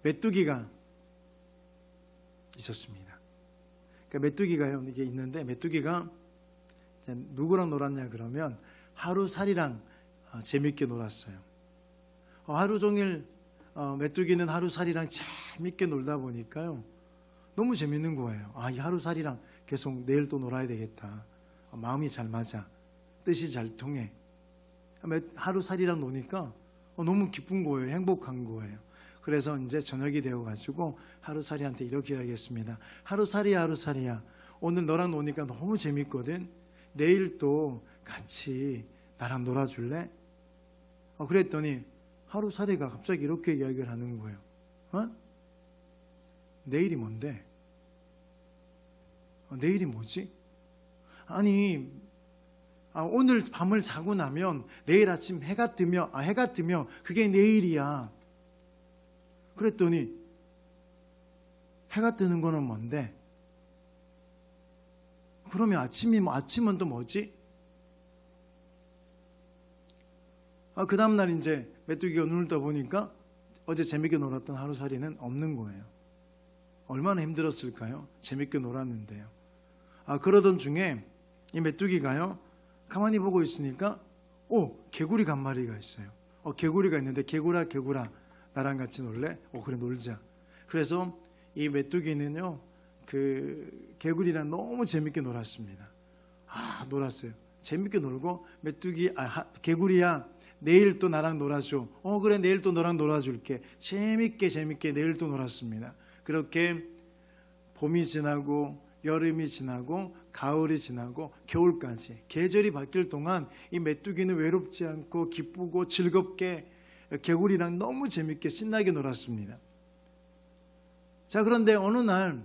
메뚜기가 있었습니다. 그러니까 메뚜기가요, 이게 있는데, 메뚜기가 누구랑 놀았냐 그러면 하루살이랑 재밌게 놀았어요. 하루 종일 메뚜기는 하루살이랑 재밌게 놀다 보니까요, 너무 재밌는 거예요. 이 하루살이랑 계속 내일 또 놀아야 되겠다. 마음이 잘 맞아. 뜻이 잘 통해. 하루살이랑 노니까 너무 기쁜 거예요. 행복한 거예요. 그래서 이제 저녁이 되어가지고 하루살이한테 이렇게 이야기했습니다. 하루살이야, 하루살이야. 오늘 너랑 노니까 너무 재밌거든. 내일 또 같이 나랑 놀아줄래? 그랬더니 하루살이가 갑자기 이렇게 이야기를 하는 거예요. 내일이 뭔데? 내일이 뭐지? 아니, 오늘 밤을 자고 나면 내일 아침 해가 뜨면 그게 내일이야. 그랬더니 해가 뜨는 거는 뭔데? 그러면 아침은 또 뭐지? 그 다음날 이제 메뚜기가 눈을 떠보니까 어제 재밌게 놀았던 하루살이는 없는 거예요. 얼마나 힘들었을까요? 재밌게 놀았는데요. 그러던 중에 이 메뚜기가요, 가만히 보고 있으니까 개구리가 한 마리가 있어요. 개구리가 있는데, 개구라 나랑 같이 놀래? 그래, 놀자. 그래서 이 메뚜기는요, 그 개구리랑 너무 재밌게 놀았습니다. 놀았어요. 재밌게 놀고, 개구리야, 내일 또 나랑 놀아줘. 그래, 내일 또 너랑 놀아줄게. 재밌게 내일 또 놀았습니다. 그렇게 봄이 지나고 여름이 지나고 가을이 지나고 겨울까지 계절이 바뀔 동안 이 메뚜기는 외롭지 않고 기쁘고 즐겁게 개구리랑 너무 재밌게 신나게 놀았습니다. 자, 그런데 어느 날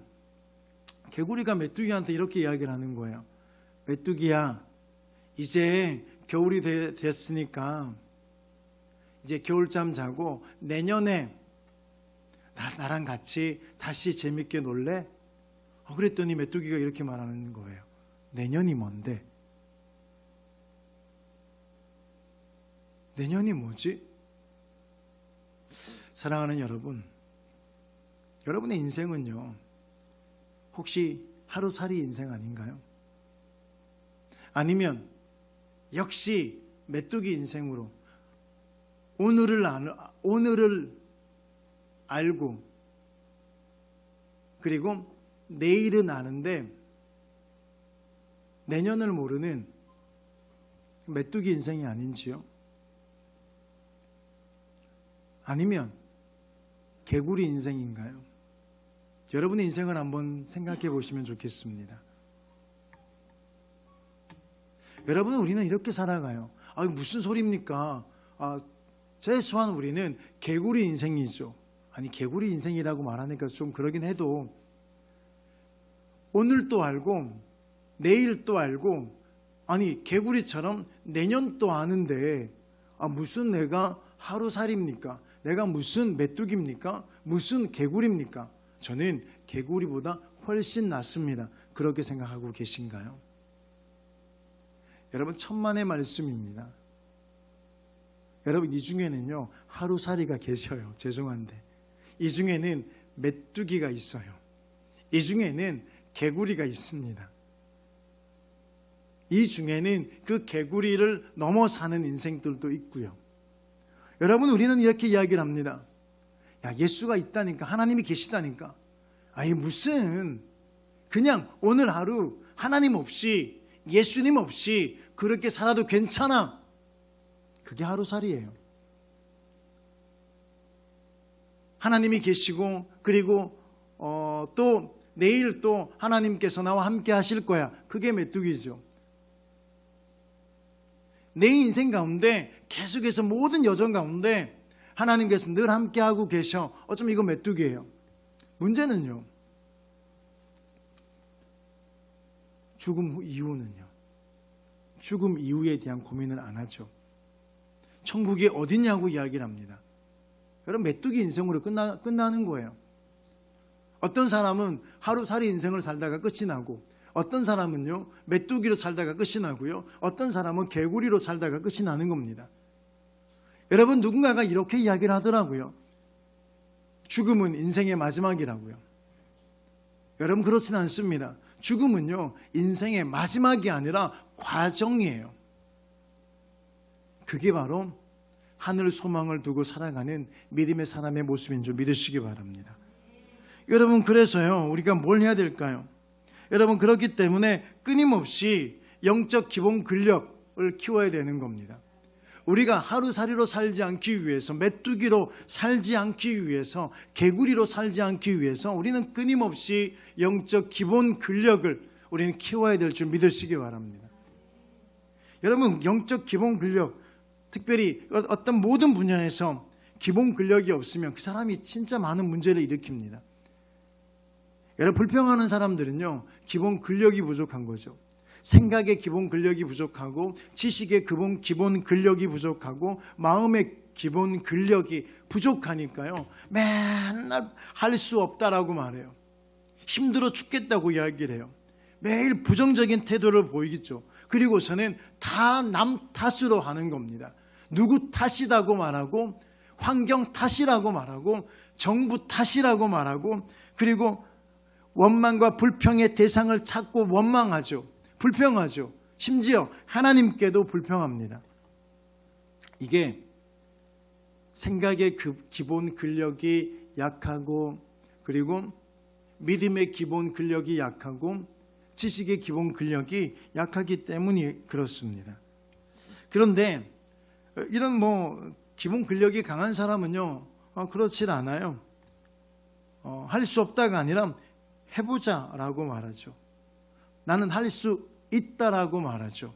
개구리가 메뚜기한테 이렇게 이야기를 하는 거예요. 메뚜기야, 이제 겨울이 됐으니까 이제 겨울잠 자고 내년에 나랑 같이 다시 재밌게 놀래? 그랬더니 메뚜기가 이렇게 말하는 거예요. 내년이 뭔데? 내년이 뭐지? 사랑하는 여러분, 여러분의 인생은요, 혹시 하루살이 인생 아닌가요? 아니면 역시 메뚜기 인생으로 오늘을 알고 그리고 내일은 아는데 내년을 모르는 메뚜기 인생이 아닌지요? 아니면 개구리 인생인가요? 여러분의 인생을 한번 생각해 보시면 좋겠습니다. 여러분, 우리는 이렇게 살아가요. 무슨 소리입니까? 최소한 우리는 개구리 인생이죠. 개구리 인생이라고 말하니까 좀 그러긴 해도 오늘 또 알고 내일 또 알고 개구리처럼 내년 또 아는데 무슨 내가 하루살입니까? 내가 무슨 메뚜기입니까? 무슨 개구리입니까? 저는 개구리보다 훨씬 낫습니다. 그렇게 생각하고 계신가요? 여러분, 천만의 말씀입니다. 여러분, 이 중에는요, 하루살이가 계셔요. 죄송한데. 이 중에는 메뚜기가 있어요. 이 중에는 개구리가 있습니다. 이 중에는 그 개구리를 넘어 사는 인생들도 있고요. 여러분, 우리는 이렇게 이야기를 합니다. 예수가 있다니까, 하나님이 계시다니까. 무슨 그냥 오늘 하루 하나님 없이, 예수님 없이 그렇게 살아도 괜찮아. 그게 하루살이에요. 하나님이 계시고 그리고 또 내일 또 하나님께서 나와 함께 하실 거야. 그게 메뚜기죠. 내 인생 가운데 계속해서 모든 여정 가운데 하나님께서 늘 함께하고 계셔. 어쩌면 이거 메뚜기예요. 문제는요, 죽음 이후는요. 죽음 이후에 대한 고민을 안 하죠. 천국이 어디냐고 이야기를 합니다. 여러분, 메뚜기 인생으로 끝나는 거예요. 어떤 사람은 하루살이 인생을 살다가 끝이 나고, 어떤 사람은요 메뚜기로 살다가 끝이 나고요, 어떤 사람은 개구리로 살다가 끝이 나는 겁니다. 여러분, 누군가가 이렇게 이야기를 하더라고요. 죽음은 인생의 마지막이라고요. 여러분, 그렇지는 않습니다. 죽음은요, 인생의 마지막이 아니라 과정이에요. 그게 바로 하늘 소망을 두고 살아가는 믿음의 사람의 모습인 줄 믿으시기 바랍니다. 여러분, 그래서요, 우리가 뭘 해야 될까요? 여러분, 그렇기 때문에 끊임없이 영적 기본 근력을 키워야 되는 겁니다. 우리가 하루살이로 살지 않기 위해서, 메뚜기로 살지 않기 위해서, 개구리로 살지 않기 위해서 우리는 끊임없이 영적 기본 근력을 우리는 키워야 될 줄 믿으시기 바랍니다. 여러분, 영적 기본 근력, 특별히 어떤 모든 분야에서 기본 근력이 없으면 그 사람이 진짜 많은 문제를 일으킵니다. 여러분, 불평하는 사람들은요, 기본 근력이 부족한 거죠. 생각의 기본 근력이 부족하고, 지식의 기본 근력이 부족하고, 마음의 기본 근력이 부족하니까요, 맨날 할 수 없다라고 말해요. 힘들어 죽겠다고 이야기를 해요. 매일 부정적인 태도를 보이겠죠. 그리고서는 다 남 탓으로 하는 겁니다. 누구 탓이라고 말하고, 환경 탓이라고 말하고, 정부 탓이라고 말하고, 그리고 원망과 불평의 대상을 찾고 원망하죠. 불평하죠. 심지어 하나님께도 불평합니다. 이게 생각의 기본 근력이 약하고, 그리고 믿음의 기본 근력이 약하고, 지식의 기본 근력이 약하기 때문이 그렇습니다. 그런데 이런 기본 근력이 강한 사람은요, 그렇지 않아요. 할 수 없다가 아니라 해보자라고 말하죠. 나는 할 수 있다라고 말하죠.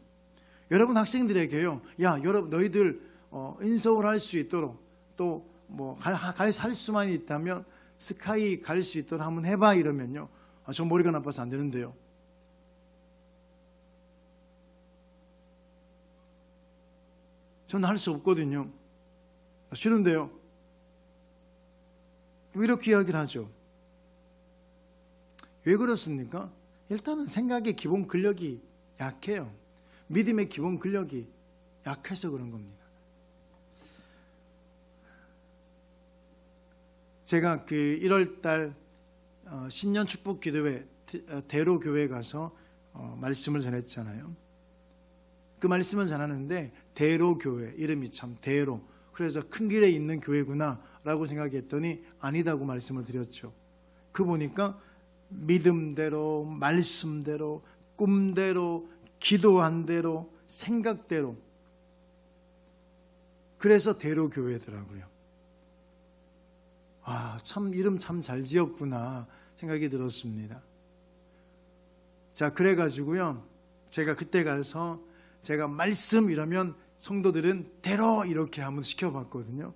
여러분, 학생들에게요, 야, 여러분, 너희들 인서울 할 수 있도록, 또 할 수만 있다면 스카이 갈 수 있도록 한번 해봐 이러면요, 저 머리가 나빠서 안 되는데요. 저는 할 수 없거든요. 싫은데요. 이렇게 이야기를 하죠. 왜 그렇습니까? 일단은 생각의 기본 근력이 약해요. 믿음의 기본 근력이 약해서 그런 겁니다. 제가 1월달 신년 축복 기도회 대로교회 가서 말씀을 전했잖아요. 그 말씀을 전하는데 대로교회, 이름이 참 대로, 그래서 큰 길에 있는 교회구나 라고 생각했더니 아니다고 말씀을 드렸죠. 그 보니까 믿음대로, 말씀대로, 꿈대로, 기도한 대로, 생각대로, 그래서 대로교회더라고요. 참 이름 참 잘 지었구나 생각이 들었습니다. 자, 그래가지고요, 제가 그때 가서 제가 말씀 이러면 성도들은 대로 이렇게 한번 시켜봤거든요.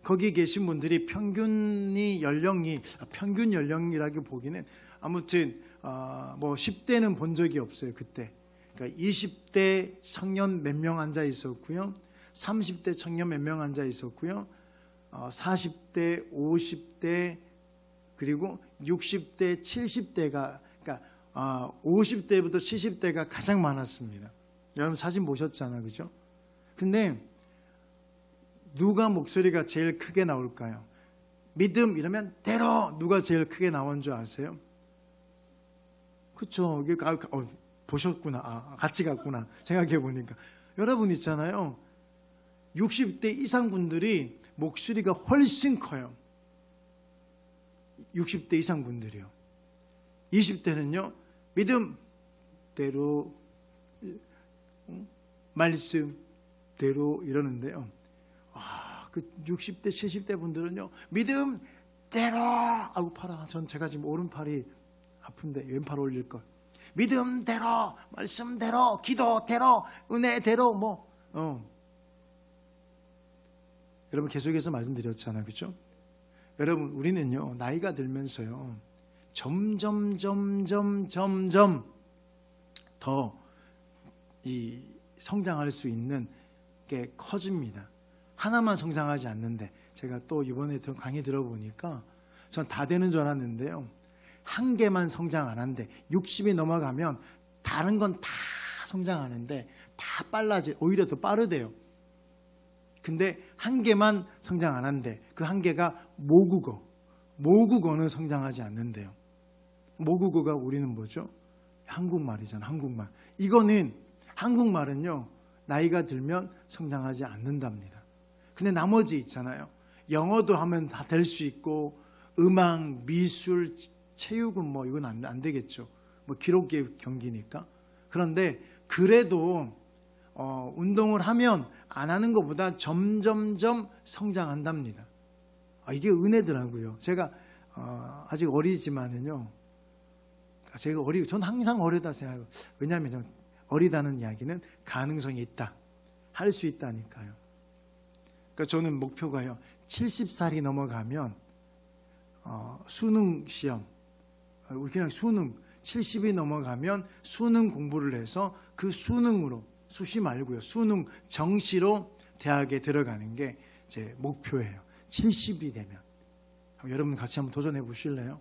거기 계신 분들이 평균 연령이라고 보기는 아무튼 10대는 본 적이 없어요. 그때. 그러니까 20대 청년 몇 명 앉아 있었고요, 30대 청년 몇 명 앉아 있었고요, 40대, 50대, 그리고 60대, 70대가, 그러니까 50대부터 70대가 가장 많았습니다. 여러분 사진 보셨잖아요, 그죠? 근데 누가 목소리가 제일 크게 나올까요? 믿음 이러면 대로 누가 제일 크게 나온 줄 아세요? 그쵸? 보셨구나. 같이 갔구나. 생각해 보니까. 여러분 있잖아요, 60대 이상 분들이 목소리가 훨씬 커요. 60대 이상 분들이요. 20대는요, 믿음대로, 말씀대로 이러는데요. 그 60대, 70대 분들은요, 믿음대로 하고 제가 지금 오른팔이 아픈데 왼팔 올릴 걸. 믿음대로, 말씀대로, 기도대로, 은혜대로, 여러분 계속해서 말씀드렸잖아요, 그렇죠? 여러분, 우리는요, 나이가 들면서요, 점점 더 성장할 수 있는 게 커집니다. 하나만 성장하지 않는데, 제가 또 이번에 강의 들어보니까 전 다 되는 줄 알았는데요, 한 개만 성장 안 하는데 60이 넘어가면 다른 건 다 성장하는데 다 오히려 더 빠르대요. 근데 한 개만 성장 안 한대. 그 한 개가 모국어. 모국어는 성장하지 않는데요. 모국어가 우리는 뭐죠? 한국말이잖아. 한국말. 이거는 한국말은요, 나이가 들면 성장하지 않는답니다. 근데 나머지 있잖아요. 영어도 하면 다 될 수 있고, 음악, 미술, 체육은 뭐 이건 안 되겠죠. 뭐 기록계 경기니까. 그런데 그래도 운동을 하면 안 하는 것보다 점점점 성장한답니다. 이게 은혜더라고요. 제가 아직 어리지만은요. 저는 항상 어리다 생각해요. 왜냐하면 어리다는 이야기는 가능성이 있다. 할 수 있다니까요. 그러니까 저는 목표가요. 70살이 넘어가면 수능 시험, 그냥 수능 70이 넘어가면 수능 공부를 해서 그 수능으로, 수시 말고요. 수능 정시로 대학에 들어가는 게 제 목표예요. 70이 되면. 여러분 같이 한번 도전해 보실래요?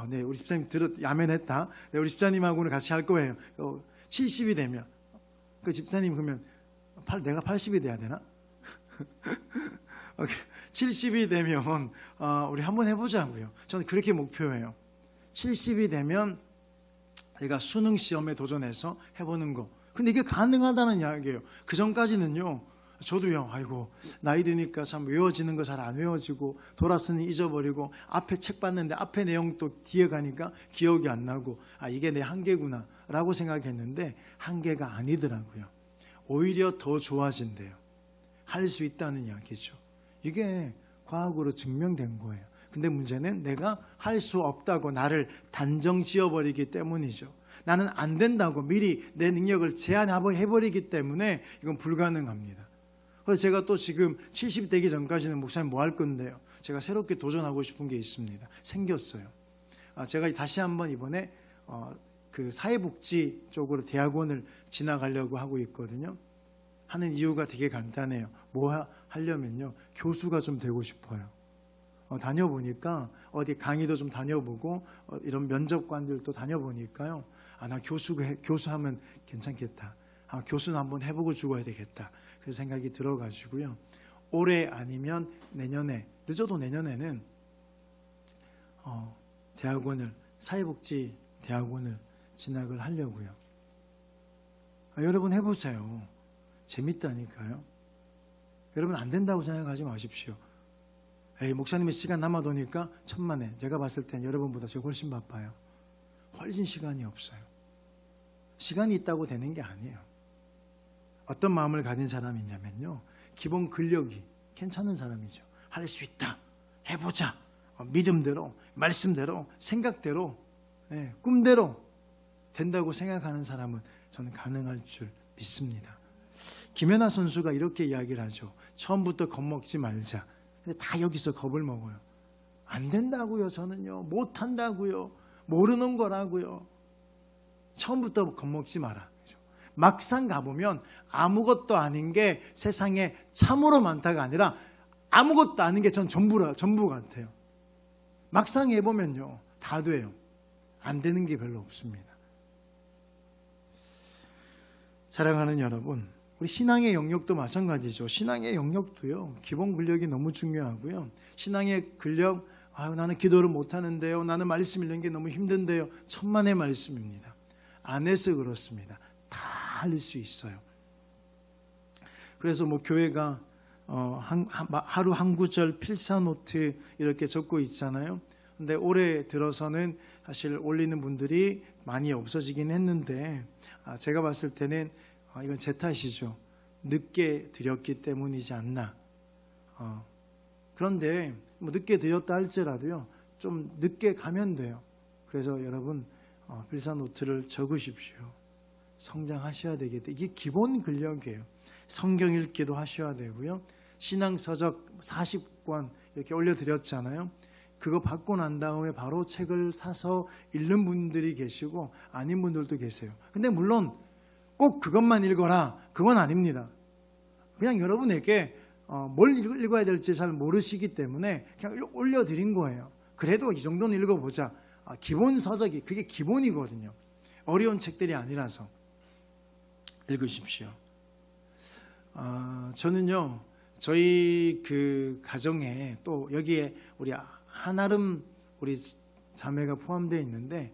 네, 우리 집사님 야맨했다. 네, 우리 집사님하고는 같이 할 거예요. 70이 되면. 그 집사님 그러면 내가 80이 돼야 되나? 70이 되면 우리 한번 해보자고요. 저는 그렇게 목표예요. 70이 되면 제가 수능 시험에 도전해서 해보는 거. 근데 이게 가능하다는 이야기예요. 그 전까지는요. 저도요. 아이고 나이 드니까 참 외워지는 거 잘 안 외워지고 돌아서는 잊어버리고 앞에 책 봤는데 앞에 내용 또 뒤에 가니까 기억이 안 나고 이게 내 한계구나 라고 생각했는데 한계가 아니더라고요. 오히려 더 좋아진대요. 할 수 있다는 이야기죠. 이게 과학으로 증명된 거예요. 근데 문제는 내가 할 수 없다고 나를 단정 지어버리기 때문이죠. 나는 안 된다고 미리 내 능력을 제한해버리기 때문에 이건 불가능합니다. 그래서 제가 또 지금 70 되기 전까지는 목사님 뭐 할 건데요. 제가 새롭게 도전하고 싶은 게 있습니다. 생겼어요. 제가 다시 한번 이번에 그 사회복지 쪽으로 대학원을 지나가려고 하고 있거든요. 하는 이유가 되게 간단해요. 뭐 하려면요. 교수가 좀 되고 싶어요. 다녀보니까 어디 강의도 좀 다녀보고 이런 면접관들도 다녀보니까요. 나 교수하면 괜찮겠다. 교수는 한번 해보고 죽어야 되겠다. 그 생각이 들어가지고요. 올해 아니면 내년에, 늦어도 내년에는 사회복지 대학원을 진학을 하려고요. 여러분 해보세요. 재밌다니까요. 여러분 안 된다고 생각하지 마십시오. 목사님의 시간 남아도니까 천만에 제가 봤을 땐 여러분보다 제가 훨씬 바빠요. 훨씬 시간이 없어요. 시간이 있다고 되는 게 아니에요. 어떤 마음을 가진 사람이냐면요. 기본 근력이 괜찮은 사람이죠. 할 수 있다. 해보자. 믿음대로, 말씀대로, 생각대로, 꿈대로 된다고 생각하는 사람은 저는 가능할 줄 믿습니다. 김연아 선수가 이렇게 이야기를 하죠. 처음부터 겁먹지 말자. 근데 다 여기서 겁을 먹어요. 안 된다고요. 저는요. 못한다고요. 모르는 거라고요. 처음부터 겁먹지 마라. 막상 가보면 아무것도 아닌 게 세상에 참으로 많다가 아니라 아무것도 아닌 게 전 전부 같아요. 막상 해보면요. 다 돼요. 안 되는 게 별로 없습니다. 사랑하는 여러분, 우리 신앙의 영역도 마찬가지죠. 신앙의 영역도요. 기본 근력이 너무 중요하고요. 신앙의 근력, 나는 기도를 못하는데요. 나는 말씀 읽는 게 너무 힘든데요. 천만의 말씀입니다. 안 해서 그렇습니다. 다 할 수 있어요. 그래서 교회가 하루 한 구절 필사노트 이렇게 적고 있잖아요. 근데 올해 들어서는 사실 올리는 분들이 많이 없어지긴 했는데 제가 봤을 때는 이건 제 탓이죠. 늦게 드렸기 때문이지 않나. 그런데 늦게 드렸다 할지라도요. 좀 늦게 가면 돼요. 그래서 여러분 필사노트를 적으십시오. 성장하셔야 되겠다. 이게 기본 근력이에요. 성경 읽기도 하셔야 되고요. 신앙서적 40권 이렇게 올려드렸잖아요. 그거 받고 난 다음에 바로 책을 사서 읽는 분들이 계시고 아닌 분들도 계세요. 근데 물론 꼭 그것만 읽어라. 그건 아닙니다. 그냥 여러분에게 뭘 읽어야 될지 잘 모르시기 때문에 그냥 올려드린 거예요. 그래도 이 정도는 읽어보자. 기본 서적이 그게 기본이거든요. 어려운 책들이 아니라서 읽으십시오. 저는요, 저희 그 가정에 또 여기에 우리 한아름 우리 자매가 포함되어 있는데,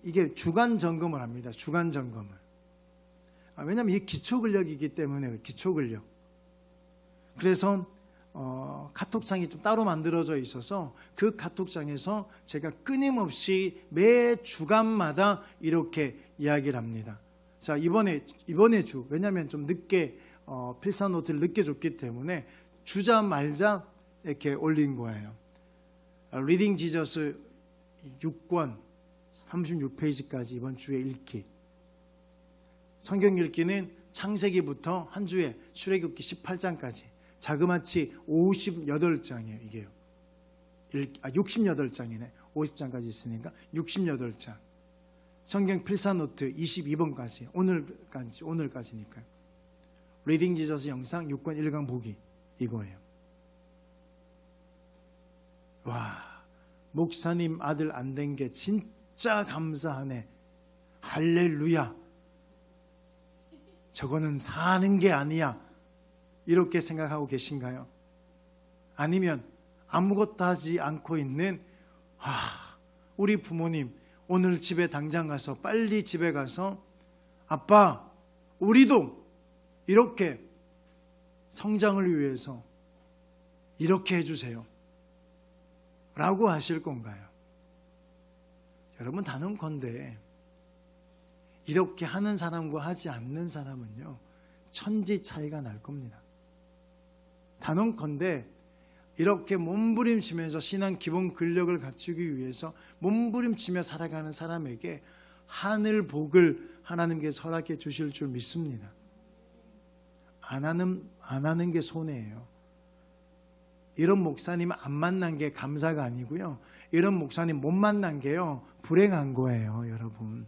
이게 주간 점검을 합니다. 주간 점검을. 왜냐하면 이게 기초 근력이기 때문에, 기초 근력. 그래서 카톡창이 좀 따로 만들어져 있어서 그 카톡창에서 제가 끊임없이 매 주간마다 이렇게 이야기를 합니다. 자, 이번에 주, 왜냐하면 좀 늦게 필사노트를 늦게 줬기 때문에 주자 말자 이렇게 올린 거예요. 리딩 지저스 6권 36페이지까지 이번 주에 읽기. 성경 읽기는 창세기부터 한 주에 출애굽기 18장까지 자그마치 58장이에요. 이게요. 68장이네. 50장까지 있으니까 68장. 성경 필사노트 22번까지 오늘까지니까요. 리딩 지저스 영상 6권 1강 보기 이거예요. 와, 목사님 아들 안 된 게 진짜 감사하네. 할렐루야. 저거는 사는 게 아니야. 이렇게 생각하고 계신가요? 아니면 아무것도 하지 않고 있는 우리 부모님 오늘 집에 당장 가서 빨리 집에 가서 아빠 우리도 이렇게 성장을 위해서 이렇게 해주세요 라고 하실 건가요? 여러분 단언컨대 이렇게 하는 사람과 하지 않는 사람은요 천지 차이가 날 겁니다. 단언컨대 이렇게 몸부림치면서 신앙 기본 근력을 갖추기 위해서 몸부림치며 살아가는 사람에게 하늘 복을 하나님께서 허락해 주실 줄 믿습니다. 안 하는 게 손해예요. 이런 목사님 안 만난 게 감사가 아니고요. 이런 목사님 못 만난 게요. 불행한 거예요, 여러분.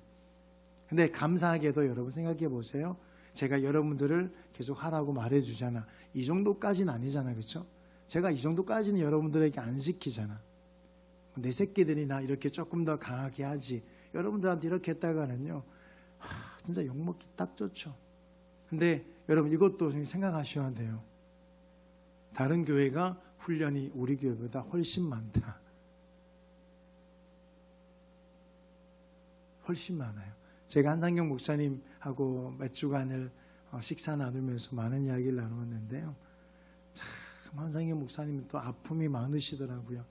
근데 감사하게도 여러분 생각해 보세요. 제가 여러분들을 계속 하라고 말해주잖아. 이 정도까지는 아니잖아, 그렇죠? 제가 이 정도까지는 여러분들에게 안 시키잖아. 내 새끼들이나 이렇게 조금 더 강하게 하지. 여러분들한테 이렇게 했다가는요, 진짜 욕먹기 딱 좋죠. 근데 여러분 이것도 생각하셔야 돼요. 다른 교회가 훈련이 우리 교회보다 훨씬 많다. 훨씬 많아요. 제가 한상경 목사님하고 몇 주간을 식사 나누면서 많은 이야기를 나누었는데요. 참 한상경 목사님은 또 아픔이 많으시더라고요.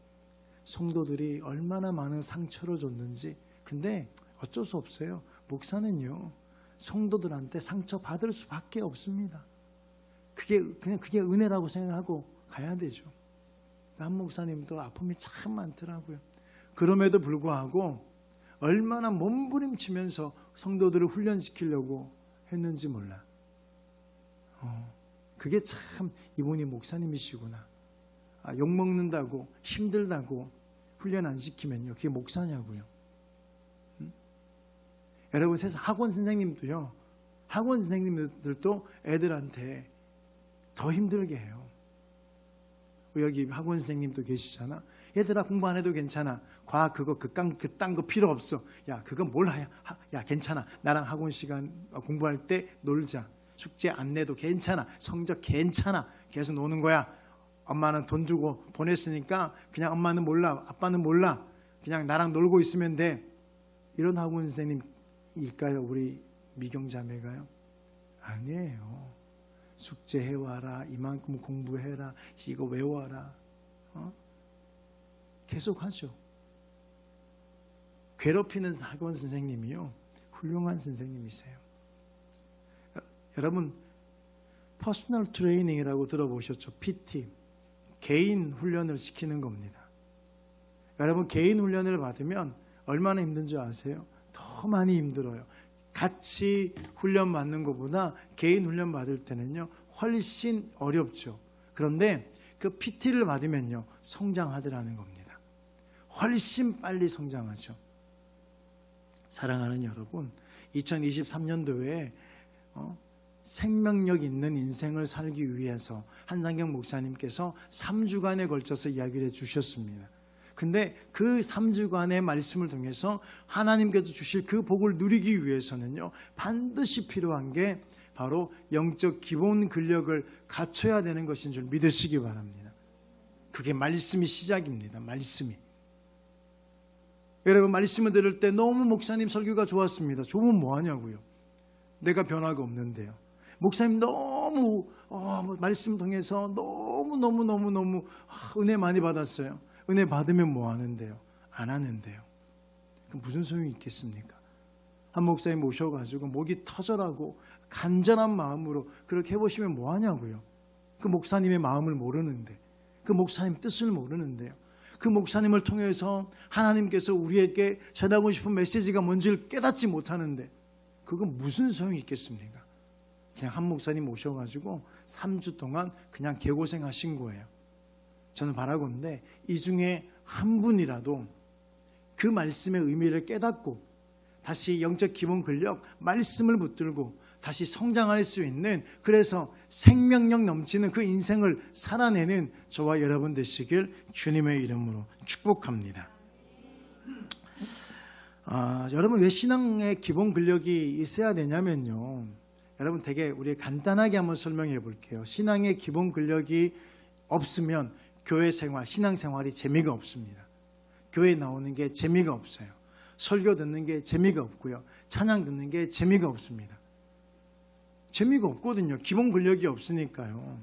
성도들이 얼마나 많은 상처를 줬는지. 근데 어쩔 수 없어요. 목사는요 성도들한테 상처 받을 수밖에 없습니다. 그게 은혜라고 생각하고 가야 되죠. 한 목사님도 아픔이 참 많더라고요. 그럼에도 불구하고 얼마나 몸부림치면서 성도들을 훈련시키려고 했는지 몰라. 그게 참 이분이 목사님이시구나. 욕먹는다고 힘들다고 훈련 안 시키면요 그게 목사냐고요. 여러분 세상 학원 선생님도요, 학원 선생님들도 애들한테 더 힘들게 해요. 여기 학원 선생님도 계시잖아. 얘들아 공부 안 해도 괜찮아. 과학 그거 그딴 거 필요 없어. 야 그거 뭘 해야? 야 괜찮아. 나랑 학원 시간 공부할 때 놀자. 숙제 안 내도 괜찮아. 성적 괜찮아. 계속 노는 거야. 엄마는 돈 주고 보냈으니까 그냥 엄마는 몰라. 아빠는 몰라. 그냥 나랑 놀고 있으면 돼. 이런 학원 선생님일까요? 우리 미경자매가요? 아니에요. 숙제해와라. 이만큼 공부해라. 이거 외워라. 계속하죠. 괴롭히는 학원 선생님이요 훌륭한 선생님이세요. 여러분 퍼스널 트레이닝이라고 들어보셨죠? PT 개인 훈련을 시키는 겁니다. 여러분 개인 훈련을 받으면 얼마나 힘든 줄 아세요? 더 많이 힘들어요. 같이 훈련 받는 것보다 개인 훈련 받을 때는요 훨씬 어렵죠. 그런데 그 PT를 받으면요 성장하더라는 겁니다. 훨씬 빨리 성장하죠. 사랑하는 여러분, 2023년도에 생명력 있는 인생을 살기 위해서 한상경 목사님께서 3주간에 걸쳐서 이야기를 해주셨습니다. 근데 그 3주간의 말씀을 통해서 하나님께서 주실 그 복을 누리기 위해서는요 반드시 필요한 게 바로 영적 기본 근력을 갖춰야 되는 것인 줄 믿으시기 바랍니다. 그게 말씀이 시작입니다. 말씀이. 여러분, 말씀을 들을 때 너무 목사님 설교가 좋았습니다. 좋으면 뭐하냐고요. 내가 변화가 없는데요. 목사님 너무 말씀 통해서 너무 은혜 많이 받았어요. 은혜 받으면 뭐 하는데요? 안 하는데요. 그럼 무슨 소용이 있겠습니까? 한 목사님 모셔가지고 목이 터져라고 간절한 마음으로 그렇게 해보시면 뭐 하냐고요. 그 목사님의 마음을 모르는데, 그 목사님 뜻을 모르는데요. 그 목사님을 통해서 하나님께서 우리에게 전하고 싶은 메시지가 뭔지를 깨닫지 못하는데 그건 무슨 소용이 있겠습니까? 그냥 한 목사님 모셔가지고 3주 동안 그냥 개고생하신 거예요. 저는 바라건대 이 중에 한 분이라도 그 말씀의 의미를 깨닫고 다시 영적 기본 근력 말씀을 붙들고 다시 성장할 수 있는, 그래서 생명력 넘치는 그 인생을 살아내는 저와 여러분 되시길 주님의 이름으로 축복합니다. 여러분, 왜 신앙의 기본 근력이 있어야 되냐면요, 여러분 되게 우리 간단하게 한번 설명해 볼게요. 신앙의 기본 근력이 없으면 교회 생활, 신앙 생활이 재미가 없습니다. 교회 나오는 게 재미가 없어요. 설교 듣는 게 재미가 없고요. 찬양 듣는 게 재미가 없습니다. 재미가 없거든요. 기본 근력이 없으니까요.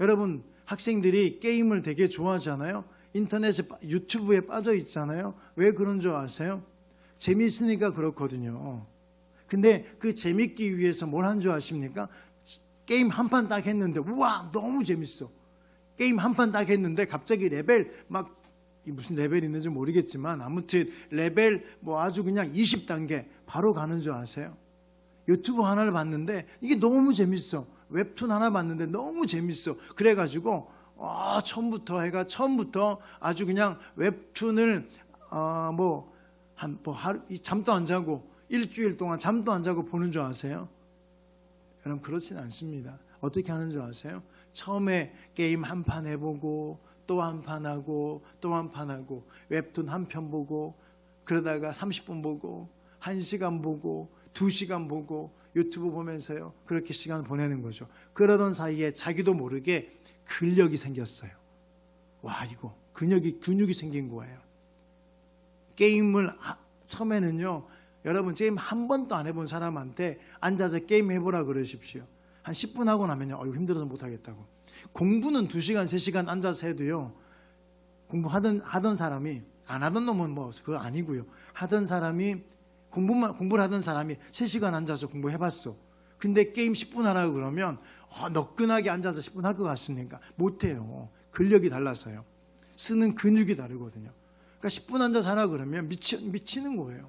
여러분, 학생들이 게임을 되게 좋아하잖아요. 인터넷에, 유튜브에 빠져 있잖아요. 왜 그런 줄 아세요? 재미있으니까 그렇거든요. 근데 그 재밌기 위해서 뭘 한 줄 아십니까? 게임 한 판 딱 했는데 우와 너무 재밌어. 게임 한 판 딱 했는데 갑자기 레벨 막, 무슨 레벨이 있는지 모르겠지만 아무튼 레벨 아주 그냥 20단계 바로 가는 줄 아세요? 유튜브 하나를 봤는데 이게 너무 재밌어. 웹툰 하나 봤는데 너무 재밌어. 그래가지고 처음부터 아주 그냥 웹툰을 하루 잠도 안 자고 일주일 동안 잠도 안 자고 보는 줄 아세요? 여러분, 그렇진 않습니다. 어떻게 하는 줄 아세요? 처음에 게임 한 판 해보고 또 한 판 하고 또 한 판 하고 웹툰 한 편 보고 그러다가 30분 보고 1시간 보고 2시간 보고 유튜브 보면서요, 그렇게 시간을 보내는 거죠. 그러던 사이에 자기도 모르게 근력이 생겼어요. 와, 이거 근육이 생긴 거예요. 게임을 처음에는요, 여러분 게임 한 번도 안 해본 사람한테 앉아서 게임 해보라 그러십시오. 한 10분 하고 나면요, 힘들어서 못하겠다고. 공부는 2시간 3시간 앉아서 해도요, 하던 사람이, 안 하던 놈은 그거 아니고요, 하던 사람이 공부를 하던 사람이 3시간 앉아서 공부해봤어. 근데 게임 10분 하라고 그러면 너끈하게 앉아서 10분 할 것 같습니까? 못해요. 근력이 달라서요. 쓰는 근육이 다르거든요. 그러니까 10분 앉아서 하라고 그러면 미치는 거예요.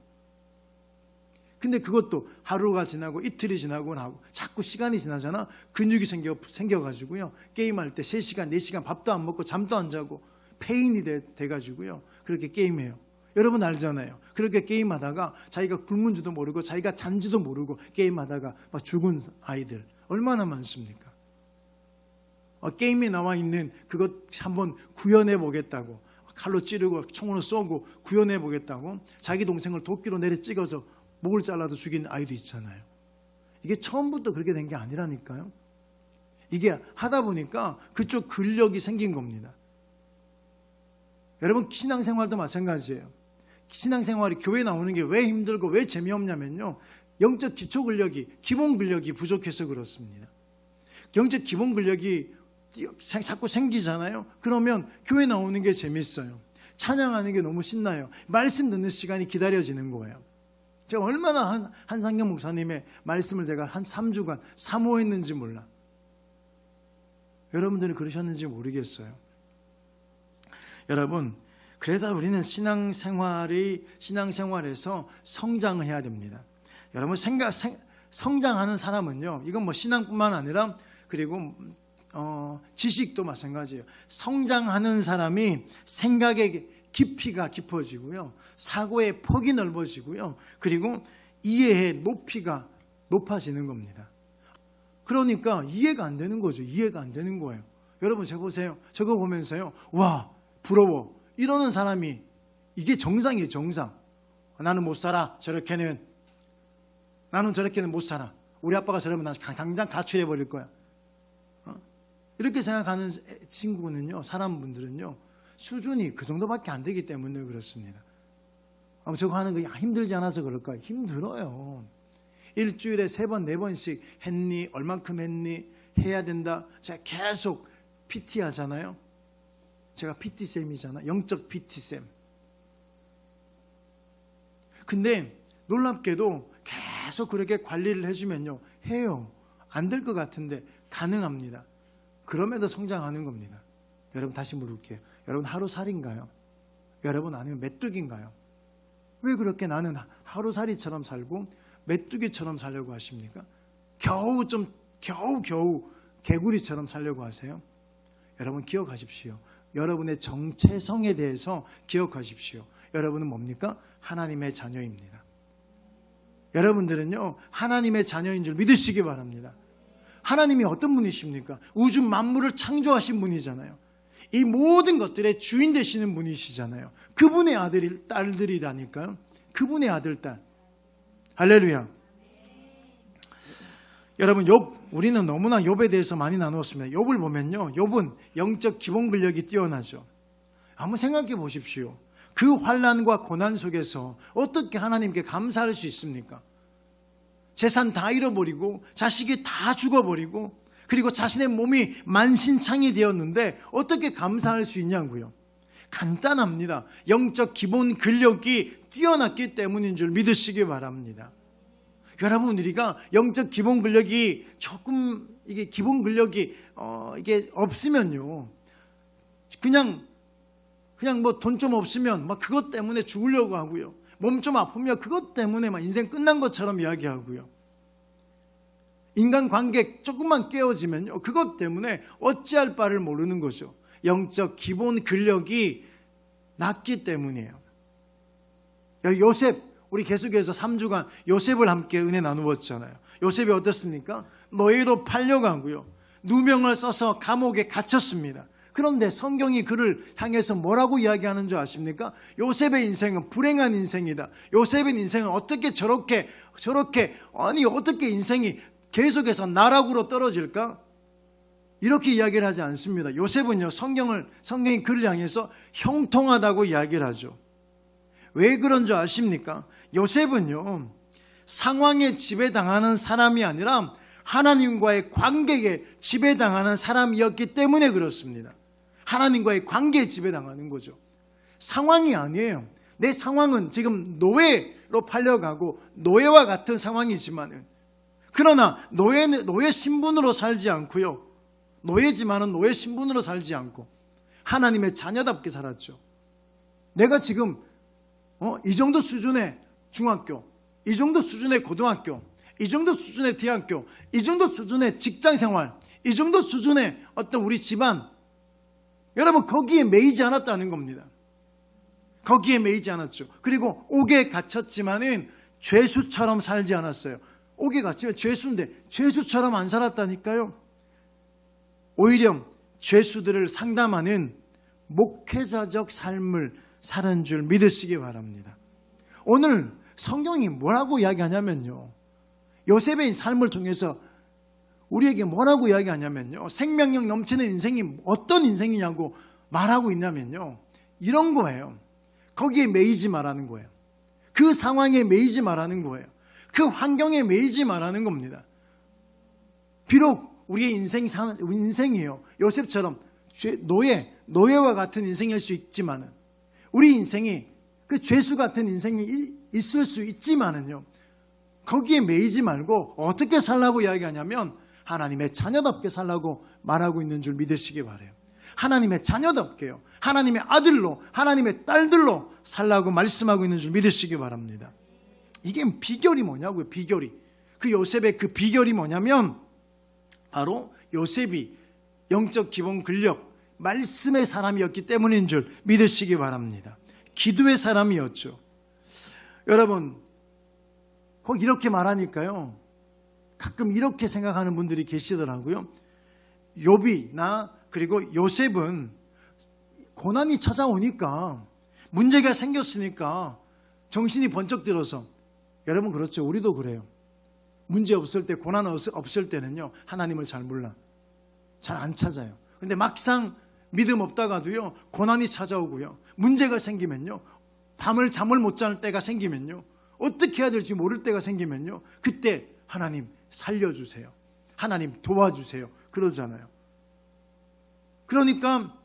근데 그것도 하루가 지나고 이틀이 지나고 나고 자꾸 시간이 지나잖아. 근육이 생겨가지고요, 게임할 때 3시간 4시간 밥도 안 먹고 잠도 안 자고 페인이 돼가지고요, 그렇게 게임해요. 여러분 알잖아요. 그렇게 게임하다가 자기가 굶은 줄도 모르고 자기가 잔지도 모르고 게임하다가 막 죽은 아이들 얼마나 많습니까? 게임에 나와 있는 그것 한번 구현해 보겠다고 칼로 찌르고 총으로 쏘고 구현해 보겠다고 자기 동생을 도끼로 내려 찍어서 목을 잘라도 죽인 아이도 있잖아요. 이게 처음부터 그렇게 된 게 아니라니까요. 이게 하다 보니까 그쪽 근력이 생긴 겁니다. 여러분, 신앙생활도 마찬가지예요. 신앙생활이, 교회 나오는 게 왜 힘들고 왜 재미없냐면요, 영적 기초 근력이, 기본 근력이 부족해서 그렇습니다. 영적 기본 근력이 자꾸 생기잖아요. 그러면 교회 나오는 게 재밌어요. 찬양하는 게 너무 신나요. 말씀 듣는 시간이 기다려지는 거예요. 제가 얼마나 한상경 목사님의 말씀을 제가 한 3주간 사모했는지 몰라. 여러분들이 그러셨는지 모르겠어요. 여러분, 그래서 우리는 신앙생활에서 성장을 해야 됩니다. 여러분, 성장하는 사람은요, 이건 신앙뿐만 아니라 그리고 지식도 마찬가지예요. 성장하는 사람이 생각의 깊이가 깊어지고요, 사고의 폭이 넓어지고요, 그리고 이해의 높이가 높아지는 겁니다. 그러니까 이해가 안 되는 거죠. 이해가 안 되는 거예요. 여러분, 보세요. 저거 보면서요, 와, 부러워, 이러는 사람이, 이게 정상이에요. 정상. 나는 못 살아. 나는 저렇게는 못 살아. 우리 아빠가 저러면 난 당장 가출해버릴 거야. 이렇게 생각하는 친구는요, 사람분들은요, 수준이 그 정도밖에 안 되기 때문에 그렇습니다. 저거 하는 거 힘들지 않아서 그럴까요? 힘들어요. 일주일에 3번, 4번씩 했니? 얼만큼 했니? 해야 된다. 제가 계속 PT 하잖아요. 제가 PT쌤이잖아. 영적 PT쌤. 근데 놀랍게도 계속 그렇게 관리를 해주면요, 해요. 안 될 것 같은데 가능합니다. 그럼에도 성장하는 겁니다. 여러분 다시 물을게요. 여러분 하루살인가요? 여러분 아니면 메뚜기인가요? 왜 그렇게 나는 하루살이처럼 살고 메뚜기처럼 살려고 하십니까? 겨우 개구리처럼 살려고 하세요? 여러분 기억하십시오. 여러분의 정체성에 대해서 기억하십시오. 여러분은 뭡니까? 하나님의 자녀입니다. 여러분들은요, 하나님의 자녀인 줄 믿으시기 바랍니다. 하나님이 어떤 분이십니까? 우주 만물을 창조하신 분이잖아요. 이 모든 것들의 주인 되시는 분이시잖아요. 그분의 아들, 딸들이라니까요. 그분의 아들, 딸. 할렐루야. 여러분, 우리는 너무나 욥에 대해서 많이 나누었습니다. 욥을 보면요, 욥은 영적 기본 근력이 뛰어나죠. 한번 생각해 보십시오. 그 환난과 고난 속에서 어떻게 하나님께 감사할 수 있습니까? 재산 다 잃어버리고 자식이 다 죽어버리고 그리고 자신의 몸이 만신창이 되었는데 어떻게 감사할 수 있냐고요. 간단합니다. 영적 기본 근력이 뛰어났기 때문인 줄 믿으시기 바랍니다. 여러분, 우리가 영적 기본 근력이 조금 이게 기본 근력이 이게 없으면요, 그냥 뭐 돈 좀 없으면 막 그것 때문에 죽으려고 하고요. 몸 좀 아프면 그것 때문에 막 인생 끝난 것처럼 이야기하고요. 인간관계 조금만 깨어지면요, 그것 때문에 어찌할 바를 모르는 거죠. 영적 기본 근력이 낮기 때문이에요. 요셉, 우리 계속해서 3주간 요셉을 함께 은혜 나누었잖아요. 요셉이 어떻습니까? 노예로 팔려가고요, 누명을 써서 감옥에 gat혔습니다. 그런데 성경이 그를 향해서 뭐라고 이야기하는 줄 아십니까? 요셉의 인생은 불행한 인생이다. 요셉의 인생은 어떻게 저렇게 아니 어떻게 인생이 계속해서 나락으로 떨어질까? 이렇게 이야기를 하지 않습니다. 요셉은요, 성경이 그를 향해서 형통하다고 이야기를 하죠. 왜 그런 줄 아십니까? 요셉은요, 상황에 지배당하는 사람이 아니라 하나님과의 관계에 지배당하는 사람이었기 때문에 그렇습니다. 하나님과의 관계에 지배당하는 거죠. 상황이 아니에요. 내 상황은 지금 노예로 팔려가고 노예와 같은 상황이지만은, 그러나 노예 신분으로 살지 않고요, 노예지만은 노예 신분으로 살지 않고 하나님의 자녀답게 살았죠. 내가 지금 이 정도 수준의 중학교, 이 정도 수준의 고등학교, 이 정도 수준의 대학교, 이 정도 수준의 직장생활, 이 정도 수준의 어떤 우리 집안, 여러분 거기에 매이지 않았다는 겁니다. 거기에 매이지 않았죠. 그리고 옥에 갇혔지만은 죄수처럼 살지 않았어요. 옥에 갇히면 죄수인데 죄수처럼 안 살았다니까요. 오히려 죄수들을 상담하는 목회자적 삶을 사는 줄 믿으시기 바랍니다. 오늘 성경이 뭐라고 이야기하냐면요, 요셉의 삶을 통해서 우리에게 뭐라고 이야기하냐면요, 생명력 넘치는 인생이 어떤 인생이냐고 말하고 있냐면요, 이런 거예요. 거기에 매이지 말라는 거예요. 그 상황에 매이지 말라는 거예요. 그 환경에 매이지 말라는 겁니다. 비록 우리의 인생이에요, 요셉처럼 노예와 같은 인생일 수 있지만은, 우리 인생이 그 죄수 같은 인생이 있을 수 있지만은요, 거기에 매이지 말고 어떻게 살라고 이야기하냐면 하나님의 자녀답게 살라고 말하고 있는 줄 믿으시기 바라요. 하나님의 자녀답게요, 하나님의 아들로, 하나님의 딸들로 살라고 말씀하고 있는 줄 믿으시기 바랍니다. 이게 비결이 뭐냐고요. 비결이, 그 요셉의 그 비결이 뭐냐면 바로 요셉이 영적 기본 근력, 말씀의 사람이었기 때문인 줄 믿으시기 바랍니다. 기도의 사람이었죠. 여러분, 꼭 이렇게 말하니까요, 가끔 이렇게 생각하는 분들이 계시더라고요. 욥이나 그리고 요셉은 고난이 찾아오니까, 문제가 생겼으니까 정신이 번쩍 들어서, 여러분 그렇죠. 우리도 그래요. 문제 없을 때, 고난 없을 때는요, 하나님을 잘 몰라. 잘 안 찾아요. 근데 막상 믿음 없다가도요, 고난이 찾아오고요, 문제가 생기면요, 밤을 잠을 못 잘 때가 생기면요, 어떻게 해야 될지 모를 때가 생기면요, 그때 하나님 살려주세요. 하나님 도와주세요. 그러잖아요. 그러니까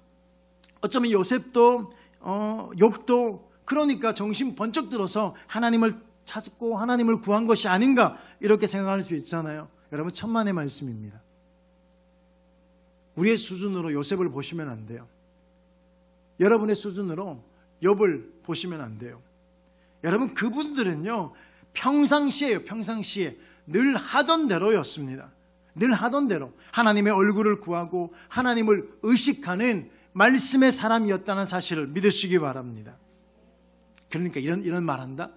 어쩌면 요셉도 욥도 그러니까 정신 번쩍 들어서 하나님을 찾고 하나님을 구한 것이 아닌가 이렇게 생각할 수 있잖아요. 여러분 천만의 말씀입니다. 우리의 수준으로 요셉을 보시면 안 돼요. 여러분의 수준으로 욥을 보시면 안 돼요. 여러분 그분들은요 평상시에 늘 하던 대로였습니다. 늘 하던 대로 하나님의 얼굴을 구하고 하나님을 의식하는 말씀의 사람이었다는 사실을 믿으시기 바랍니다. 그러니까 이런 말한다.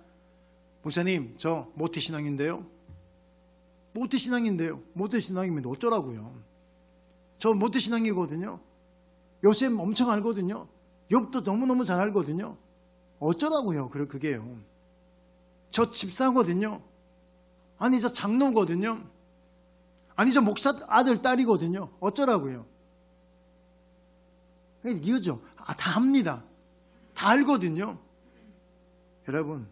목사님 저 모태신앙인데요. 모태신앙이면 어쩌라고요. 저 모태신앙이거든요. 요셉 엄청 알거든요. 욥도 너무너무 잘 알거든요. 어쩌라고요. 그게요. 저 집사거든요. 아니 저 장로거든요. 아니 저 목사 아들 딸이거든요. 어쩌라고요. 이거죠. 다 합니다. 다 알거든요. 여러분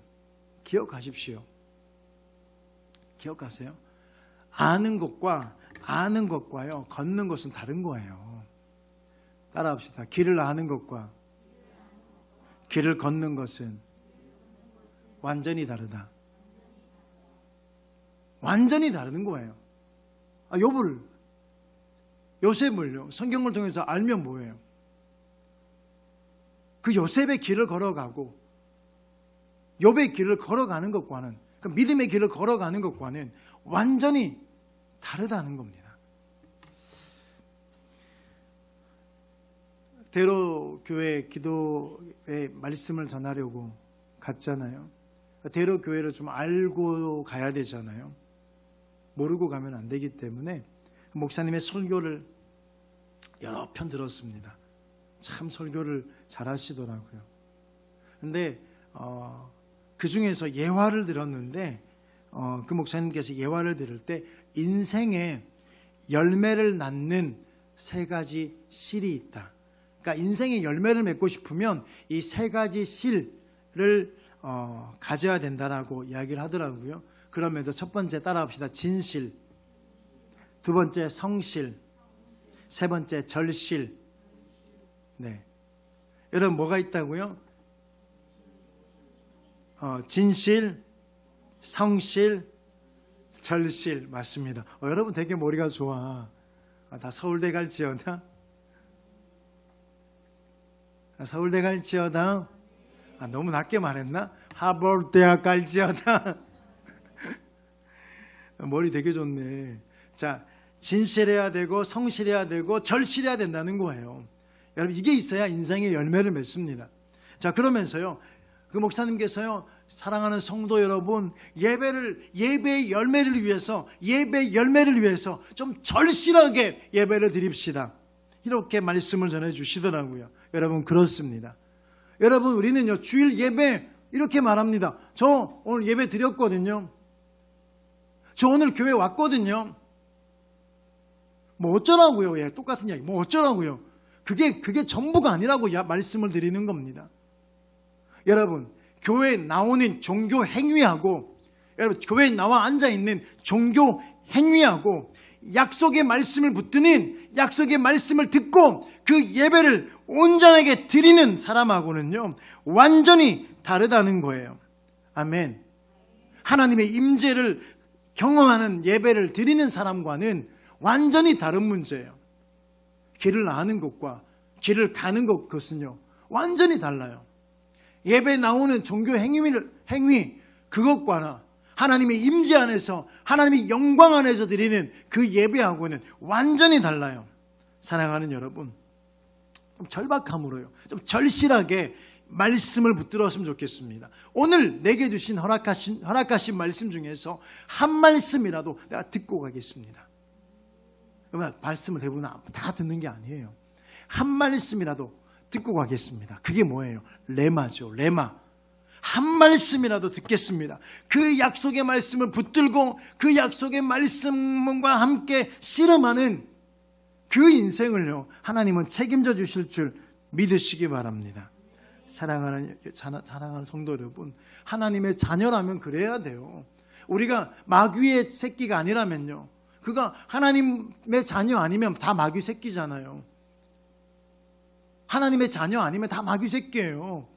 기억하십시오. 기억하세요. 아는 것과요 걷는 것은 다른 거예요. 따라합시다. 길을 아는 것과 길을 걷는 것은 완전히 다르다. 완전히 다른 거예요. 요셉을요 성경을 통해서 알면 뭐예요? 그 요셉의 길을 걸어가고 욥의 길을 걸어가는 것과는, 그 믿음의 길을 걸어가는 것과는 완전히 다르다는 겁니다. 대로교회 기도의 말씀을 전하려고 갔잖아요. 대로교회를 좀 알고 가야 되잖아요. 모르고 가면 안 되기 때문에 목사님의 설교를 여러 편 들었습니다. 참 설교를 잘 하시더라고요. 근데 그 중에서 예화를 들었는데 그 목사님께서 예화를 들을 때 인생에 열매를 낳는 3가지 실이 있다. 그러니까 인생에 열매를 맺고 싶으면 이 3가지 실을 가져야 된다라고 이야기를 하더라고요. 그러면서 첫 번째 따라합시다. 진실, 두 번째 성실, 세 번째 절실. 네, 여러분 뭐가 있다고요? 진실, 성실, 절실. 맞습니다. 여러분 되게 머리가 좋아. 다 서울대 갈지어다. 서울대 갈지어다. 너무 낮게 말했나? 하버드대학 갈지어다. 머리 되게 좋네. 자, 진실해야 되고 성실해야 되고 절실해야 된다는 거예요. 여러분 이게 있어야 인생의 열매를 맺습니다. 자, 그러면서요 그 목사님께서요 사랑하는 성도 여러분 예배의 열매를 위해서 좀 절실하게 예배를 드립시다. 이렇게 말씀을 전해주시더라고요. 여러분 그렇습니다. 여러분 우리는요 주일 예배 이렇게 말합니다. 저 오늘 예배 드렸거든요. 저 오늘 교회 왔거든요. 뭐 어쩌라고요. 예, 똑같은 이야기. 뭐 어쩌라고요. 그게 전부가 아니라고 말씀을 드리는 겁니다. 여러분 교회에 나오는 종교 행위하고 여러분 교회에 나와 앉아있는 종교 행위하고 약속의 말씀을 붙드는 약속의 말씀을 듣고 그 예배를 온전하게 드리는 사람하고는요 완전히 다르다는 거예요. 아멘. 하나님의 임재를 경험하는 예배를 드리는 사람과는 완전히 다른 문제예요. 길을 아는 것과 길을 가는 것은요 완전히 달라요. 예배 나오는 종교 행위 그것과나 하나님의 임재 안에서 하나님의 영광 안에서 드리는 그 예배하고는 완전히 달라요. 사랑하는 여러분 좀 절박함으로요 좀 절실하게 말씀을 붙들었으면 좋겠습니다. 오늘 내게 주신 허락하신 말씀 중에서 한 말씀이라도 내가 듣고 가겠습니다. 그러면 말씀을 대부분 다 듣는 게 아니에요. 한 말씀이라도 듣고 가겠습니다. 그게 뭐예요? 레마죠. 레마. 한 말씀이라도 듣겠습니다. 그 약속의 말씀을 붙들고 그 약속의 말씀과 함께 씨름하는 그 인생을요, 하나님은 책임져 주실 줄 믿으시기 바랍니다. 사랑하는 성도 여러분, 하나님의 자녀라면 그래야 돼요. 우리가 마귀의 새끼가 아니라면요, 그가 하나님의 자녀 아니면 다 마귀 새끼잖아요. 하나님의 자녀 아니면 다 마귀 새끼예요.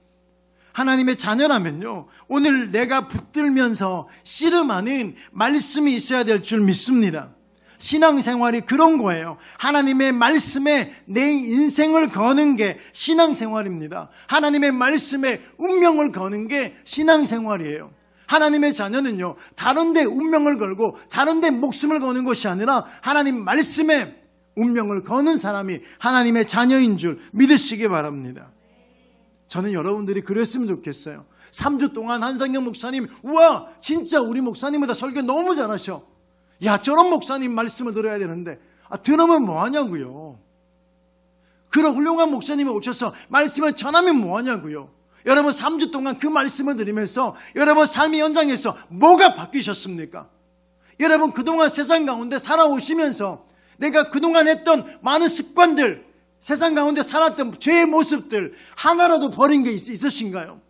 하나님의 자녀라면요, 오늘 내가 붙들면서 씨름하는 말씀이 있어야 될 줄 믿습니다. 신앙생활이 그런 거예요. 하나님의 말씀에 내 인생을 거는 게 신앙생활입니다. 하나님의 말씀에 운명을 거는 게 신앙생활이에요. 하나님의 자녀는요, 다른 데 운명을 걸고 다른 데 목숨을 거는 것이 아니라 하나님 말씀에 운명을 거는 사람이 하나님의 자녀인 줄 믿으시기 바랍니다. 저는 여러분들이 그랬으면 좋겠어요. 3주 동안 한상경 목사님, 우와, 진짜 우리 목사님보다 설교 너무 잘하셔. 야, 저런 목사님 말씀을 들어야 되는데, 들으면 뭐하냐고요. 그런 훌륭한 목사님이 오셔서 말씀을 전하면 뭐하냐고요. 여러분 3주 동안 그 말씀을 들으면서 여러분 삶의 현장에서 뭐가 바뀌셨습니까? 여러분 그동안 세상 가운데 살아오시면서 내가 그동안 했던 많은 습관들, 세상 가운데 살았던 죄의 모습들 하나라도 버린 게 있으신가요?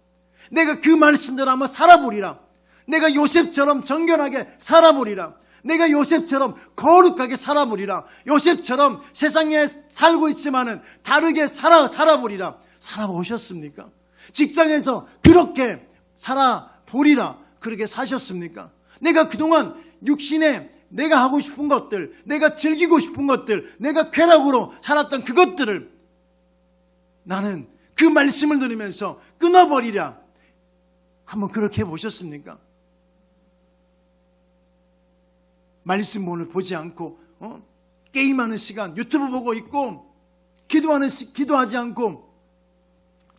내가 그 말씀대로 한번 살아보리라. 내가 요셉처럼 정결하게 살아보리라. 내가 요셉처럼 거룩하게 살아보리라. 요셉처럼 세상에 살고 있지만은 다르게 살아보리라. 살아보셨습니까? 직장에서 그렇게 살아보리라. 그렇게 사셨습니까? 내가 그동안 육신에 내가 하고 싶은 것들, 내가 즐기고 싶은 것들, 내가 쾌락으로 살았던 그것들을 나는 그 말씀을 들으면서 끊어버리랴. 한번 그렇게 해보셨습니까? 말씀 오늘 보지 않고 게임하는 시간, 유튜브 보고 있고 기도하지 않고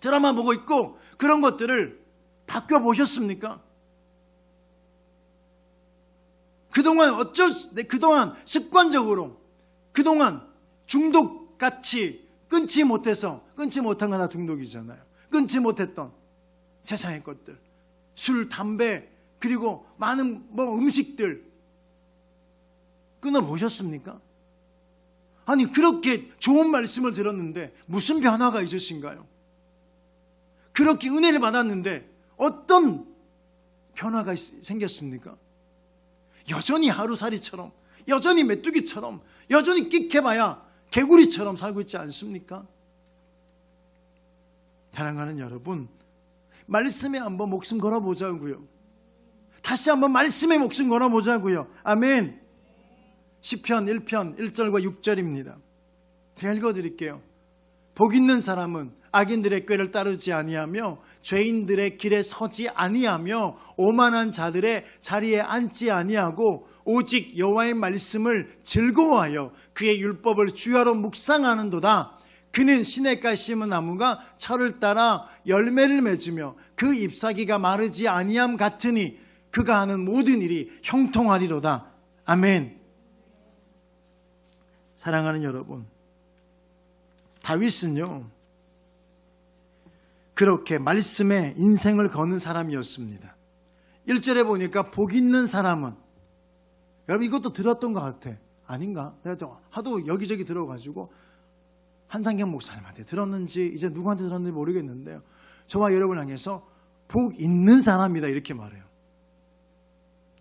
드라마 보고 있고 그런 것들을 바꿔보셨습니까? 그동안 습관적으로 그동안 중독같이 끊지 못한 건 다 중독이잖아요. 끊지 못했던 세상의 것들, 술, 담배, 그리고 많은 음식들 끊어보셨습니까? 아니 그렇게 좋은 말씀을 들었는데 무슨 변화가 있으신가요? 그렇게 은혜를 받았는데 어떤 변화가 생겼습니까? 여전히 하루살이처럼, 여전히 메뚜기처럼, 여전히 끽해봐야 개구리처럼 살고 있지 않습니까? 사랑하는 여러분, 말씀에 한번 목숨 걸어보자고요. 다시 한번 말씀에 목숨 걸어보자고요. 아멘. 시편 1편 1절과 6절입니다. 제가 읽어드릴게요. 복 있는 사람은 악인들의 꾀를 따르지 아니하며 죄인들의 길에 서지 아니하며 오만한 자들의 자리에 앉지 아니하고 오직 여호와의 말씀을 즐거워하여 그의 율법을 주야로 묵상하는도다. 그는 시냇가에 심은 나무가 철을 따라 열매를 맺으며 그 잎사귀가 마르지 아니함 같으니 그가 하는 모든 일이 형통하리로다. 아멘. 사랑하는 여러분, 다윗은요 그렇게 말씀에 인생을 거는 사람이었습니다. 1절에 보니까 복 있는 사람은, 여러분 이것도 들었던 것 같아. 아닌가? 내가 하도 여기저기 들어가지고 한상경 목사님한테 들었는지 이제 누구한테 들었는지 모르겠는데요, 저와 여러분을 향해서 복 있는 사람이다 이렇게 말해요.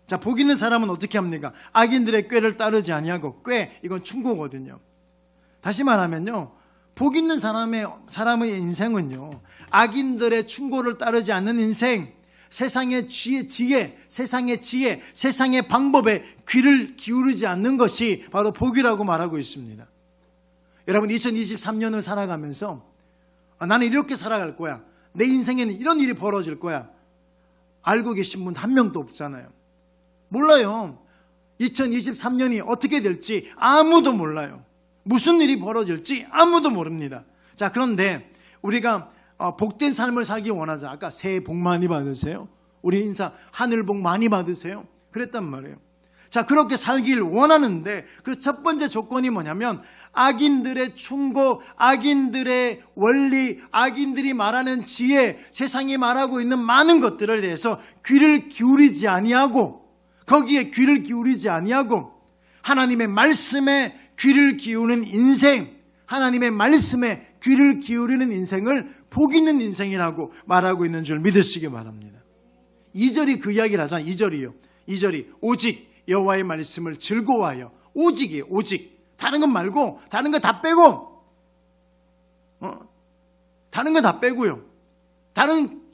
자, 복 있는 사람은 어떻게 합니까? 악인들의 꾀를 따르지 아니하고, 꾀 이건 충고거든요. 다시 말하면요, 복 있는 사람의 인생은요, 악인들의 충고를 따르지 않는 인생, 세상의 지혜, 세상의 방법에 귀를 기울이지 않는 것이 바로 복이라고 말하고 있습니다. 여러분 2023년을 살아가면서 나는 이렇게 살아갈 거야, 내 인생에는 이런 일이 벌어질 거야, 알고 계신 분 한 명도 없잖아요. 몰라요. 2023년이 어떻게 될지 아무도 몰라요. 무슨 일이 벌어질지 아무도 모릅니다. 자, 그런데 우리가 복된 삶을 살기 원하자. 아까 새해 복 많이 받으세요. 우리 인사 하늘 복 많이 받으세요. 그랬단 말이에요. 자, 그렇게 살길 원하는데 그 첫 번째 조건이 뭐냐면 악인들의 충고, 악인들의 원리, 악인들이 말하는 지혜, 세상이 말하고 있는 많은 것들에 대해서 귀를 기울이지 아니하고, 거기에 귀를 기울이지 아니하고 하나님의 말씀에 귀를 기우는 인생, 하나님의 말씀에 귀를 기울이는 인생을 복 있는 인생이라고 말하고 있는 줄 믿으시기 바랍니다. 2절이 그 이야기를 하잖아요. 2절이요. 2절이 오직 여호와의 말씀을 즐거워하여, 오직이에요. 오직. 다른 건 말고, 다른 거 다 빼고, 다른 거 다 빼고요.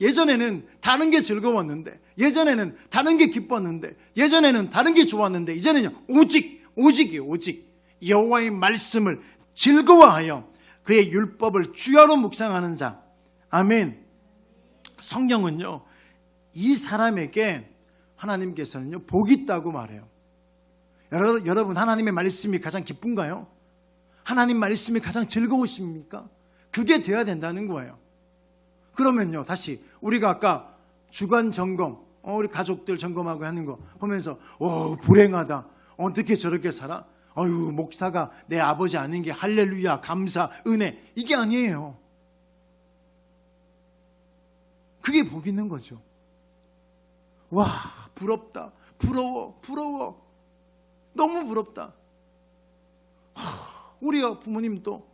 예전에는 다른 게 즐거웠는데, 예전에는 다른 게 기뻤는데, 예전에는 다른 게 좋았는데, 이제는요, 오직이에요. 오직. 여호와의 말씀을 즐거워하여 그의 율법을 주야로 묵상하는 자. 아멘. 성경은요, 이 사람에게 하나님께서는요, 복이 있다고 말해요. 여러분, 하나님의 말씀이 가장 기쁜가요? 하나님 말씀이 가장 즐거우십니까? 그게 돼야 된다는 거예요. 그러면요, 다시 우리가 아까 주간 점검, 우리 가족들 점검하고 하는 거 보면서 불행하다, 어떻게 저렇게 살아? 목사가 내 아버지 아닌 게 할렐루야, 감사, 은혜, 이게 아니에요. 그게 복 있는 거죠. 와, 부럽다, 부러워, 너무 부럽다. 우리 부모님도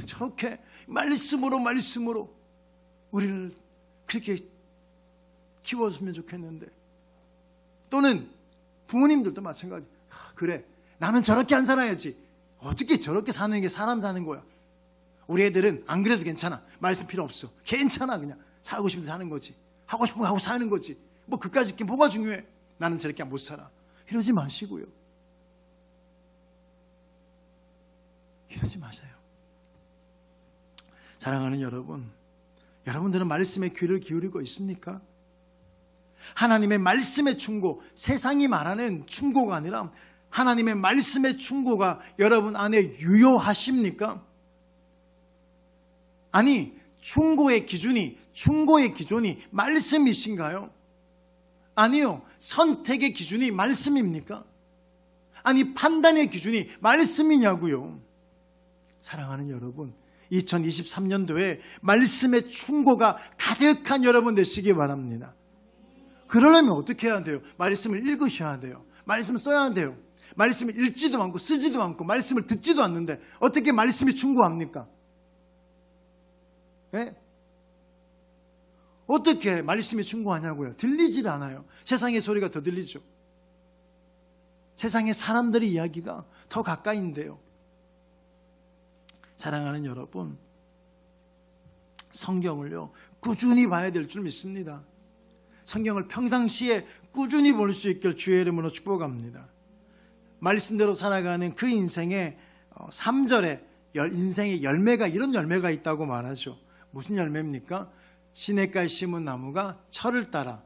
저렇게 말씀으로 우리를 그렇게 키워주면 좋겠는데, 또는 부모님들도 마찬가지. 그래, 나는 저렇게 안 살아야지. 어떻게 저렇게 사는 게 사람 사는 거야. 우리 애들은 안 그래도 괜찮아. 말씀 필요 없어. 괜찮아. 그냥 살고 싶은 데 사는 거지. 하고 싶은 거 하고 사는 거지. 뭐 그까짓 게 뭐가 중요해. 나는 저렇게 못 살아. 이러지 마시고요. 이러지 마세요. 사랑하는 여러분, 여러분들은 말씀에 귀를 기울이고 있습니까? 하나님의 말씀의 충고, 세상이 말하는 충고가 아니라 하나님의 말씀의 충고가 여러분 안에 유효하십니까? 아니, 충고의 기준이 말씀이신가요? 아니요. 선택의 기준이 말씀입니까? 아니, 판단의 기준이 말씀이냐고요. 사랑하는 여러분, 2023년도에 말씀의 충고가 가득한 여러분 되시기 바랍니다. 그러려면 어떻게 해야 돼요? 말씀을 읽으셔야 돼요. 말씀을 써야 돼요. 말씀을 읽지도 않고 쓰지도 않고 말씀을 듣지도 않는데 어떻게 말씀이 충고합니까? 네? 어떻게 말씀이 충고하냐고요? 들리질 않아요. 세상의 소리가 더 들리죠. 세상의 사람들의 이야기가 더 가까이인데요. 사랑하는 여러분, 성경을요, 꾸준히 봐야 될 줄 믿습니다. 성경을 평상시에 꾸준히 볼 수 있길 주의 이름으로 축복합니다. 말씀대로 살아가는 그 인생의 3절에 인생의 열매가, 이런 열매가 있다고 말하죠. 무슨 열매입니까? 시냇가에 심은 나무가 철을 따라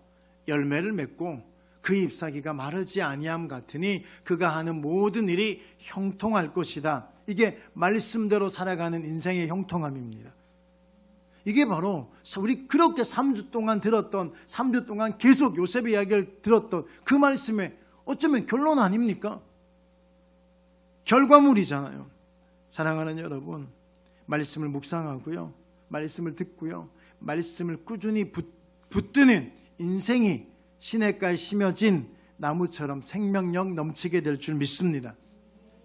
열매를 맺고 그 잎사귀가 마르지 아니함 같으니 그가 하는 모든 일이 형통할 것이다. 이게 말씀대로 살아가는 인생의 형통함입니다. 이게 바로 우리 그렇게 3주 동안 들었던, 3주 동안 계속 요셉의 이야기를 들었던 그 말씀의 어쩌면 결론 아닙니까? 결과물이잖아요. 사랑하는 여러분, 말씀을 묵상하고요, 말씀을 듣고요, 말씀을 꾸준히 붙드는 인생이 시냇가에 심어진 나무처럼 생명력 넘치게 될 줄 믿습니다.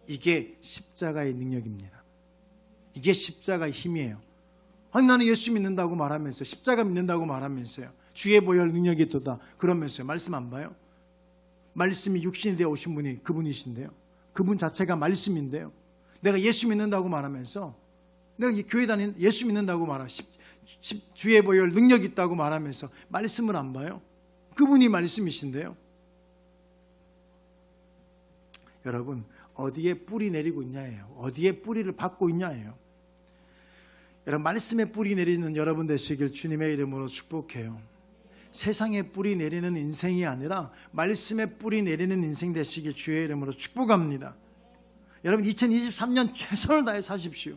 이게 십자가의 능력입니다. 이게 십자가의 힘이에요. 아니, 나는 예수 믿는다고 말하면서, 십자가 믿는다고 말하면서요, 주의 보혈 능력이 있도다 그러면서요, 말씀 안 봐요? 말씀이 육신이 되어 오신 분이 그분이신데요. 그분 자체가 말씀인데요. 내가 예수 믿는다고 말하면서, 내가 교회 다니는 예수 믿는다고 말하, 주의 보혈 능력이 있다고 말하면서 말씀을 안 봐요? 그분이 말씀이신데요. 여러분, 어디에 뿌리 내리고 있냐예요. 어디에 뿌리를 받고 있냐예요. 여러분, 말씀에 뿌리 내리는 여러분 되시길 주님의 이름으로 축복해요. 세상에 뿌리 내리는 인생이 아니라 말씀에 뿌리 내리는 인생 되시길 주의 이름으로 축복합니다. 여러분, 2023년 최선을 다해 사십시오.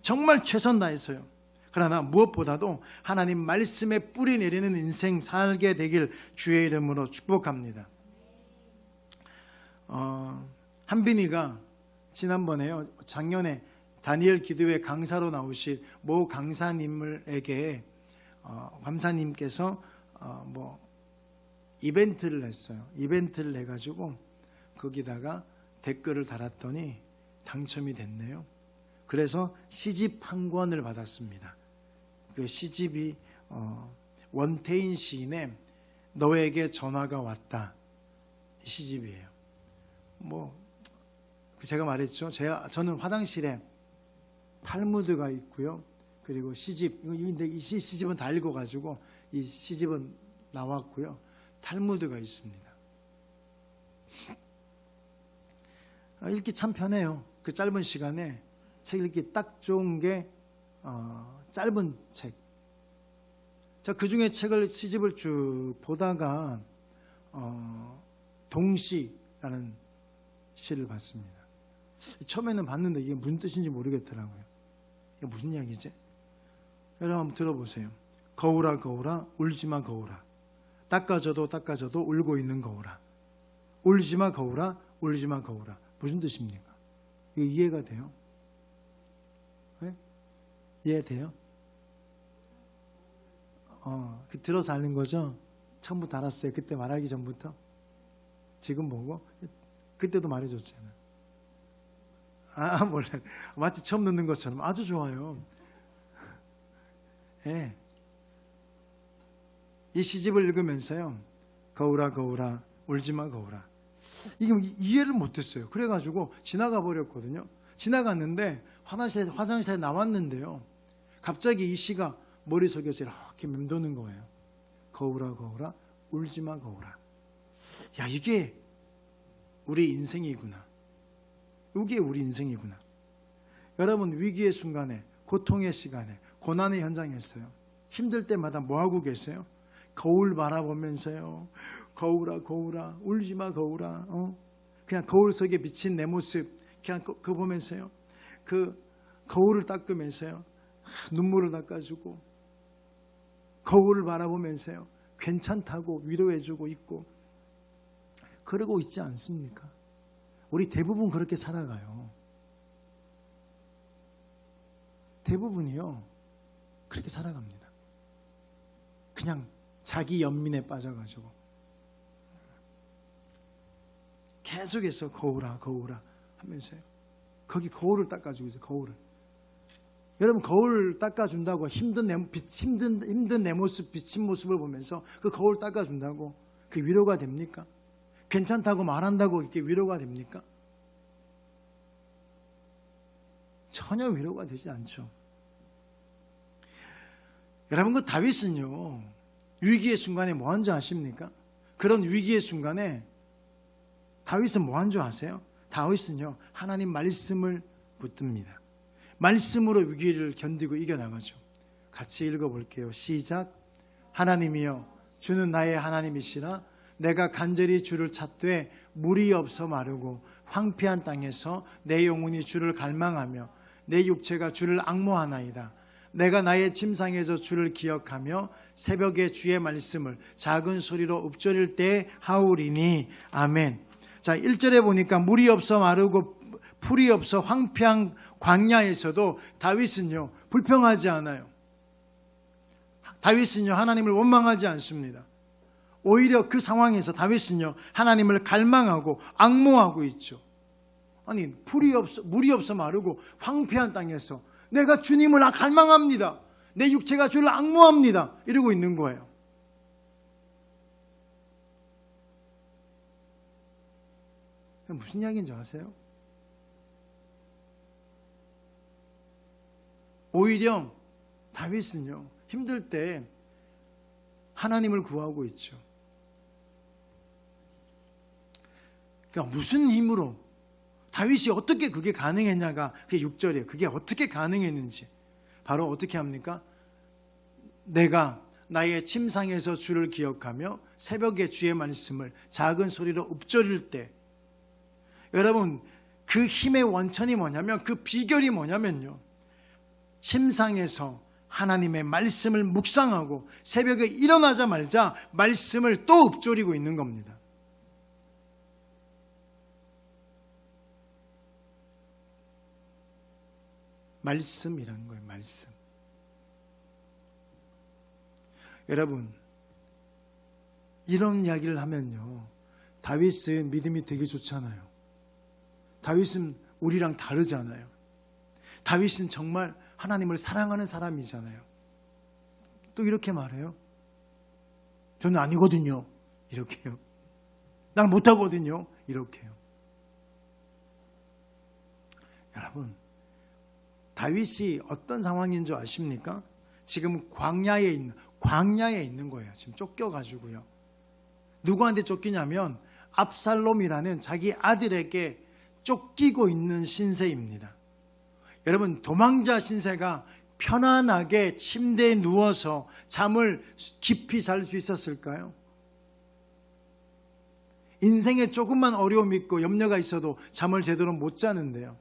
정말 최선 다해서요. 그러나 무엇보다도 하나님 말씀에 뿌리 내리는 인생 살게 되길 주의 이름으로 축복합니다. 한빈이가 지난번에요, 작년에 다니엘 기도회 강사로 나오실 모 강사님에게 감사님께서 이벤트를 했어요. 이벤트를 해가지고 거기다가 댓글을 달았더니 당첨이 됐네요. 그래서 시집 한 권을 받았습니다. 그 시집이 원태인 시인의 너에게 전화가 왔다 시집이에요. 제가 말했죠. 저는 화장실에 탈무드가 있고요. 그리고 시집, 이 시집은 다 읽어가지고 이 시집은 나왔고요. 탈무드가 있습니다. 읽기 참 편해요. 그 짧은 시간에 책 읽기 딱 좋은 게 짧은 책. 자, 그 중에 시집을 쭉 보다가 동시라는 시를 봤습니다. 처음에는 봤는데 이게 무슨 뜻인지 모르겠더라고요. 이게 무슨 이야기지? 여러분 한번 들어보세요. 거울아 거울아 울지마 거울아, 닦아줘도 닦아줘도 울고 있는 거울아, 울지마 거울아 울지마 거울아. 무슨 뜻입니까? 이게 이해가 돼요? 네? 이해돼요? 들어서 아는 거죠? 처음부터 알았어요. 그때 말하기 전부터? 지금 보고? 그때도 말해줬잖아요. 몰라. 마치 처음 듣는 것처럼 아주 좋아요. 네. 이 시집을 읽으면서요, 거울아 거울아 울지마 거울아, 이게 이해를 못했어요. 그래가지고 지나가 버렸거든요. 지나갔는데 화장실에 나왔는데요, 갑자기 이 시가 머릿속에서 이렇게 맴도는 거예요. 거울아 거울아 울지마 거울아. 야, 이게 우리 인생이구나. 이게 우리 인생이구나. 여러분, 위기의 순간에, 고통의 시간에, 고난의 현장에서요, 힘들 때마다 뭐하고 계세요? 거울 바라보면서요, 거울아 거울아 울지마 거울아, 그냥 거울 속에 비친 내 모습 그냥 그거 보면서요, 그 거울을 닦으면서요 눈물을 닦아주고, 거울을 바라보면서요 괜찮다고 위로해주고 있고, 그러고 있지 않습니까? 우리 대부분 그렇게 살아가요. 대부분이요 그렇게 살아갑니다. 그냥 자기 연민에 빠져가지고 계속해서 거울아 거울아 하면서요, 거기 거울을 닦아주고 있어요. 거울을. 여러분, 거울 닦아준다고 힘든 내 모습, 비친 모습을 보면서 그 거울 닦아준다고 그 위로가 됩니까? 괜찮다고 말한다고 이렇게 위로가 됩니까? 전혀 위로가 되지 않죠. 여러분, 그 다윗은요 위기의 순간에 뭐 한 줄 아십니까? 그런 위기의 순간에 다윗은 뭐 한 줄 아세요? 다윗은요 하나님 말씀을 붙듭니다. 말씀으로 위기를 견디고 이겨나가죠. 같이 읽어볼게요. 시작. 하나님이여 주는 나의 하나님이시라. 내가 간절히 주를 찾되 물이 없어 마르고 황폐한 땅에서 내 영혼이 주를 갈망하며 내 육체가 주를 앙모하나이다. 내가 나의 침상에서 주를 기억하며 새벽에 주의 말씀을 작은 소리로 읊조릴 때 하오리니. 아멘. 자, 1절에 보니까 물이 없어 마르고 풀이 없어 황폐한 광야에서도 다윗은요 불평하지 않아요. 다윗은요 하나님을 원망하지 않습니다. 오히려 그 상황에서 다윗은요 하나님을 갈망하고 앙모하고 있죠. 아니, 물이 없어 마르고 황폐한 땅에서 내가 주님을 갈망합니다. 내 육체가 주를 앙모합니다. 이러고 있는 거예요. 무슨 이야기인지 아세요? 오히려 다윗은요 힘들 때 하나님을 구하고 있죠. 그러니까 무슨 힘으로, 다윗이 어떻게 그게 가능했냐가 그게 6절이에요. 그게 어떻게 가능했는지. 바로 어떻게 합니까? 내가 나의 침상에서 주를 기억하며 새벽에 주의 말씀을 작은 소리로 읊조릴 때. 여러분, 그 힘의 원천이 뭐냐면, 그 비결이 뭐냐면요, 침상에서 하나님의 말씀을 묵상하고 새벽에 일어나자마자 말씀을 또 읊조리고 있는 겁니다. 말씀이라는 거예요. 말씀. 여러분, 이런 이야기를 하면요, 다윗은 믿음이 되게 좋잖아요. 다윗은 우리랑 다르잖아요. 다윗은 정말 하나님을 사랑하는 사람이잖아요. 또 이렇게 말해요. 저는 아니거든요. 이렇게요. 난 못하거든요. 이렇게요. 여러분, 다윗이 어떤 상황인 줄 아십니까? 지금 광야에 있는 거예요. 지금 쫓겨가지고요. 누구한테 쫓기냐면 압살롬이라는 자기 아들에게 쫓기고 있는 신세입니다. 여러분, 도망자 신세가 편안하게 침대에 누워서 잠을 깊이 잘 수 있었을까요? 인생에 조금만 어려움이 있고 염려가 있어도 잠을 제대로 못 자는데요.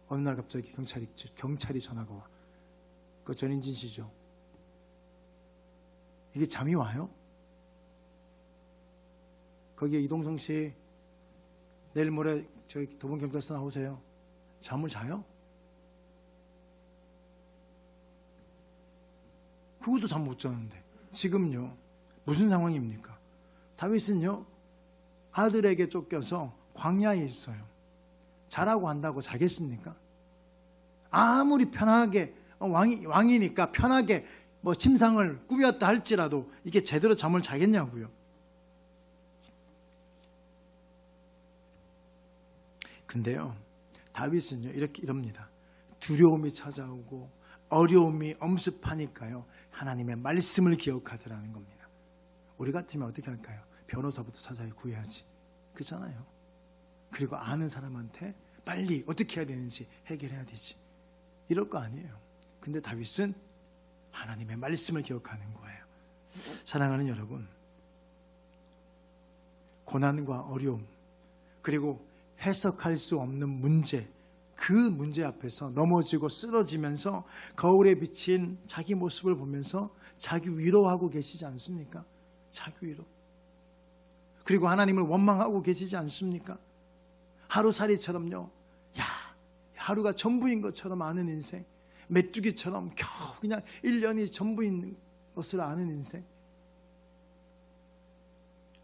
어느 날 갑자기 경찰이 전화가 와. 그 전인진 씨죠. 이게 잠이 와요? 거기에 이동성 씨 내일 모레 저희 도봉경찰서 나오세요. 잠을 자요? 그것도 잠 못 자는데. 지금요, 무슨 상황입니까? 다윗은요, 아들에게 쫓겨서 광야에 있어요. 자라고 한다고 자겠습니까? 아무리 편하게 왕이니까 편하게 뭐 침상을 꾸몄다 할지라도 이게 제대로 잠을 자겠냐고요. 근데요, 다윗은요, 이럽니다. 두려움이 찾아오고 어려움이 엄습하니까요, 하나님의 말씀을 기억하더라는 겁니다. 우리 같으면 어떻게 할까요? 변호사부터 찾아야 구해야지. 그렇잖아요. 그리고 아는 사람한테 빨리 어떻게 해야 되는지 해결해야 되지. 이럴 거 아니에요. 근데 다윗은 하나님의 말씀을 기억하는 거예요. 사랑하는 여러분, 고난과 어려움, 그리고 해석할 수 없는 문제, 그 문제 앞에서 넘어지고 쓰러지면서 거울에 비친 자기 모습을 보면서 자기 위로하고 계시지 않습니까? 자기 위로. 그리고 하나님을 원망하고 계시지 않습니까? 하루살이처럼요, 하루가 전부인 것처럼 아는 인생, 메뚜기처럼 겨우 그냥 1년이 전부인 것을 아는 인생,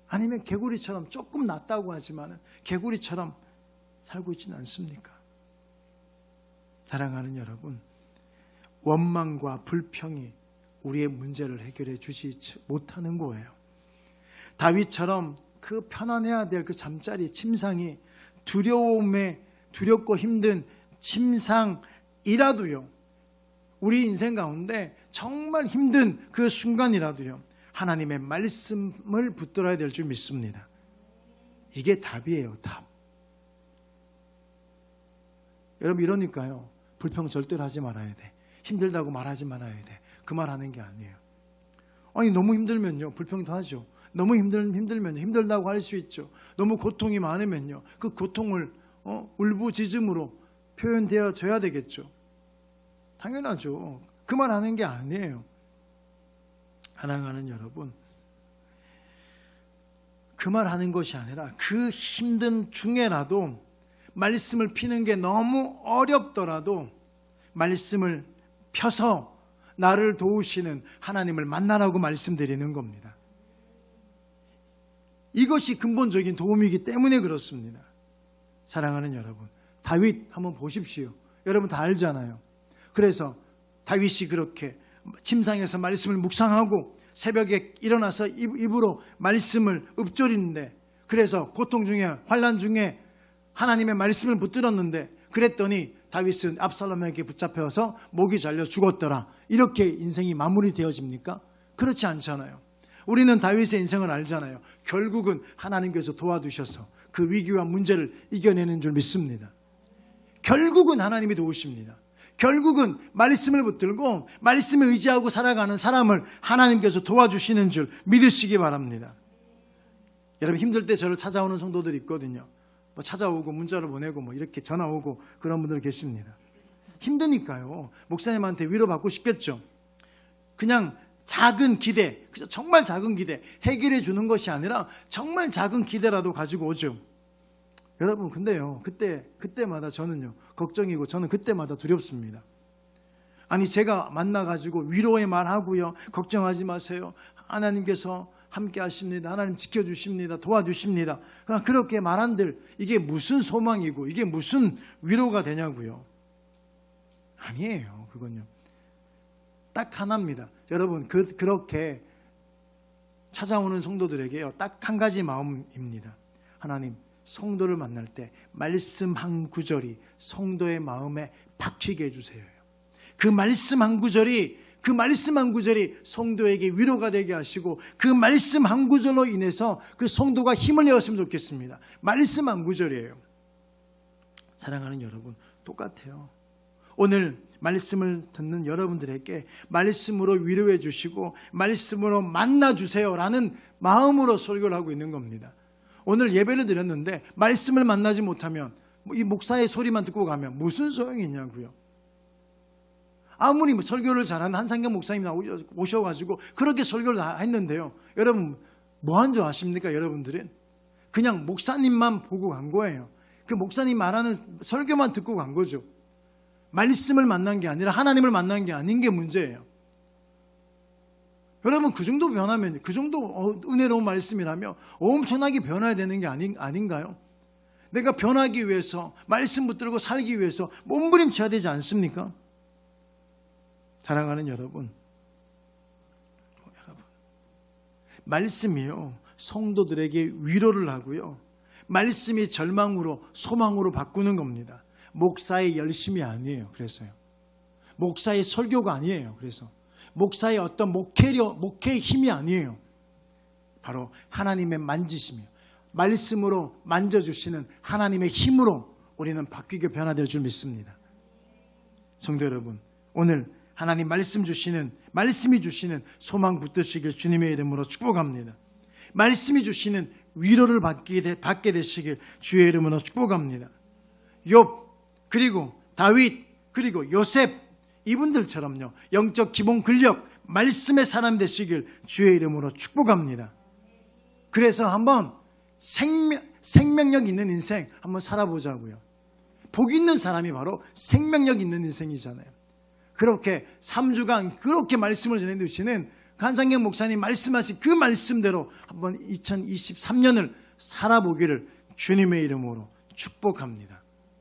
아니면 개구리처럼 조금 낫다고 하지만 개구리처럼 살고 있지는 않습니까? 사랑하는 여러분, 원망과 불평이 우리의 문제를 해결해 주지 못하는 거예요. 다윗처럼 그 편안해야 될 그 잠자리, 침상이 두렵고 힘든 침상이라도요, 우리 인생 가운데 정말 힘든 그 순간이라도요, 하나님의 말씀을 붙들어야 될 줄 믿습니다. 이게 답이에요, 답. 여러분, 이러니까요, 불평 절대로 하지 말아야 돼. 힘들다고 말하지 말아야 돼. 그 말 하는 게 아니에요. 아니, 너무 힘들면요, 불평도 하죠. 너무 힘들면요, 힘들다고 할 수 있죠. 너무 고통이 많으면요, 그 고통을 울부짖음으로 표현되어 줘야 되겠죠. 당연하죠. 그 말 하는 게 아니에요. 사랑하는 여러분, 그 말 하는 것이 아니라 그 힘든 중에라도 말씀을 피는 게 너무 어렵더라도 말씀을 펴서 나를 도우시는 하나님을 만나라고 말씀드리는 겁니다. 이것이 근본적인 도움이기 때문에 그렇습니다. 사랑하는 여러분, 다윗 한번 보십시오. 여러분 다 알잖아요. 그래서 다윗이 그렇게 침상에서 말씀을 묵상하고 새벽에 일어나서 입으로 말씀을 읊조리는데, 그래서 고통 중에, 환난 중에 하나님의 말씀을 붙들었는데, 그랬더니 다윗은 압살롬에게 붙잡혀서 목이 잘려 죽었더라. 이렇게 인생이 마무리되어집니까? 그렇지 않잖아요. 우리는 다윗의 인생을 알잖아요. 결국은 하나님께서 도와주셔서 그 위기와 문제를 이겨내는 줄 믿습니다. 결국은 하나님이 도우십니다. 결국은 말씀을 붙들고 말씀에 의지하고 살아가는 사람을 하나님께서 도와주시는 줄 믿으시기 바랍니다. 여러분, 힘들 때 저를 찾아오는 성도들이 있거든요. 뭐 찾아오고 문자를 보내고 뭐 이렇게 전화 오고 그런 분들 계십니다. 힘드니까요, 목사님한테 위로받고 싶겠죠. 그냥 작은 기대, 정말 작은 기대, 해결해 주는 것이 아니라 정말 작은 기대라도 가지고 오죠. 여러분 근데요 그때마다 저는요 걱정이고 저는 그때마다 두렵습니다. 아니 제가 만나가지고 위로의 말하고요, 걱정하지 마세요, 하나님께서 함께 하십니다, 하나님 지켜주십니다, 도와주십니다, 그렇게 말한들 이게 무슨 소망이고 이게 무슨 위로가 되냐고요. 아니에요. 그건요 딱 하나입니다. 여러분 그렇게 찾아오는 성도들에게요 딱 한 가지 마음입니다. 하나님, 성도를 만날 때 말씀 한 구절이 성도의 마음에 박히게 해주세요. 그 말씀 한 구절이 성도에게 위로가 되게 하시고 그 말씀 한 구절로 인해서 그 성도가 힘을 내었으면 좋겠습니다. 말씀 한 구절이에요. 사랑하는 여러분, 똑같아요. 오늘 말씀을 듣는 여러분들에게 말씀으로 위로해 주시고 말씀으로 만나 주세요라는 마음으로 설교를 하고 있는 겁니다. 오늘 예배를 드렸는데 말씀을 만나지 못하면 이 목사의 소리만 듣고 가면 무슨 소용이 있냐고요. 아무리 설교를 잘하는 한상경 목사님이 오셔가지고 그렇게 설교를 다 했는데요, 여러분 뭐한 줄 아십니까? 여러분들은 그냥 목사님만 보고 간 거예요. 그 목사님 말하는 설교만 듣고 간 거죠. 말씀을 만난 게 아니라 하나님을 만난 게 아닌 게 문제예요. 여러분 그 정도 변하면, 그 정도 은혜로운 말씀이라면 엄청나게 변화해야 되는 게 아닌가요? 내가 변하기 위해서, 말씀 붙들고 살기 위해서 몸부림쳐야 되지 않습니까? 사랑하는 여러분, 말씀이요 성도들에게 위로를 하고요, 말씀이 절망으로 소망으로 바꾸는 겁니다. 목사의 열심이 아니에요. 그래서요 목사의 설교가 아니에요. 그래서 목사의 어떤 목회의 힘이 아니에요. 바로 하나님의 만지심이요, 말씀으로 만져주시는 하나님의 힘으로 우리는 바뀌게 변화될 줄 믿습니다. 성도 여러분, 오늘 하나님 말씀이 주시는 소망 붙드시길 주님의 이름으로 축복합니다. 말씀이 주시는 위로를 받게 되시길 주의 이름으로 축복합니다. 욥, 그리고 다윗, 그리고 요셉, 이분들처럼요 영적 기본 근력, 말씀의 사람 되시길 주의 이름으로 축복합니다. 그래서 한번 생명력 있는 인생 한번 살아보자고요. 복 있는 사람이 바로 생명력 있는 인생이잖아요. 그렇게 3주간 그렇게 말씀을 전해주시는 한상경 목사님 말씀하신 그 말씀대로 한번 2023년을 살아보기를 주님의 이름으로 축복합니다.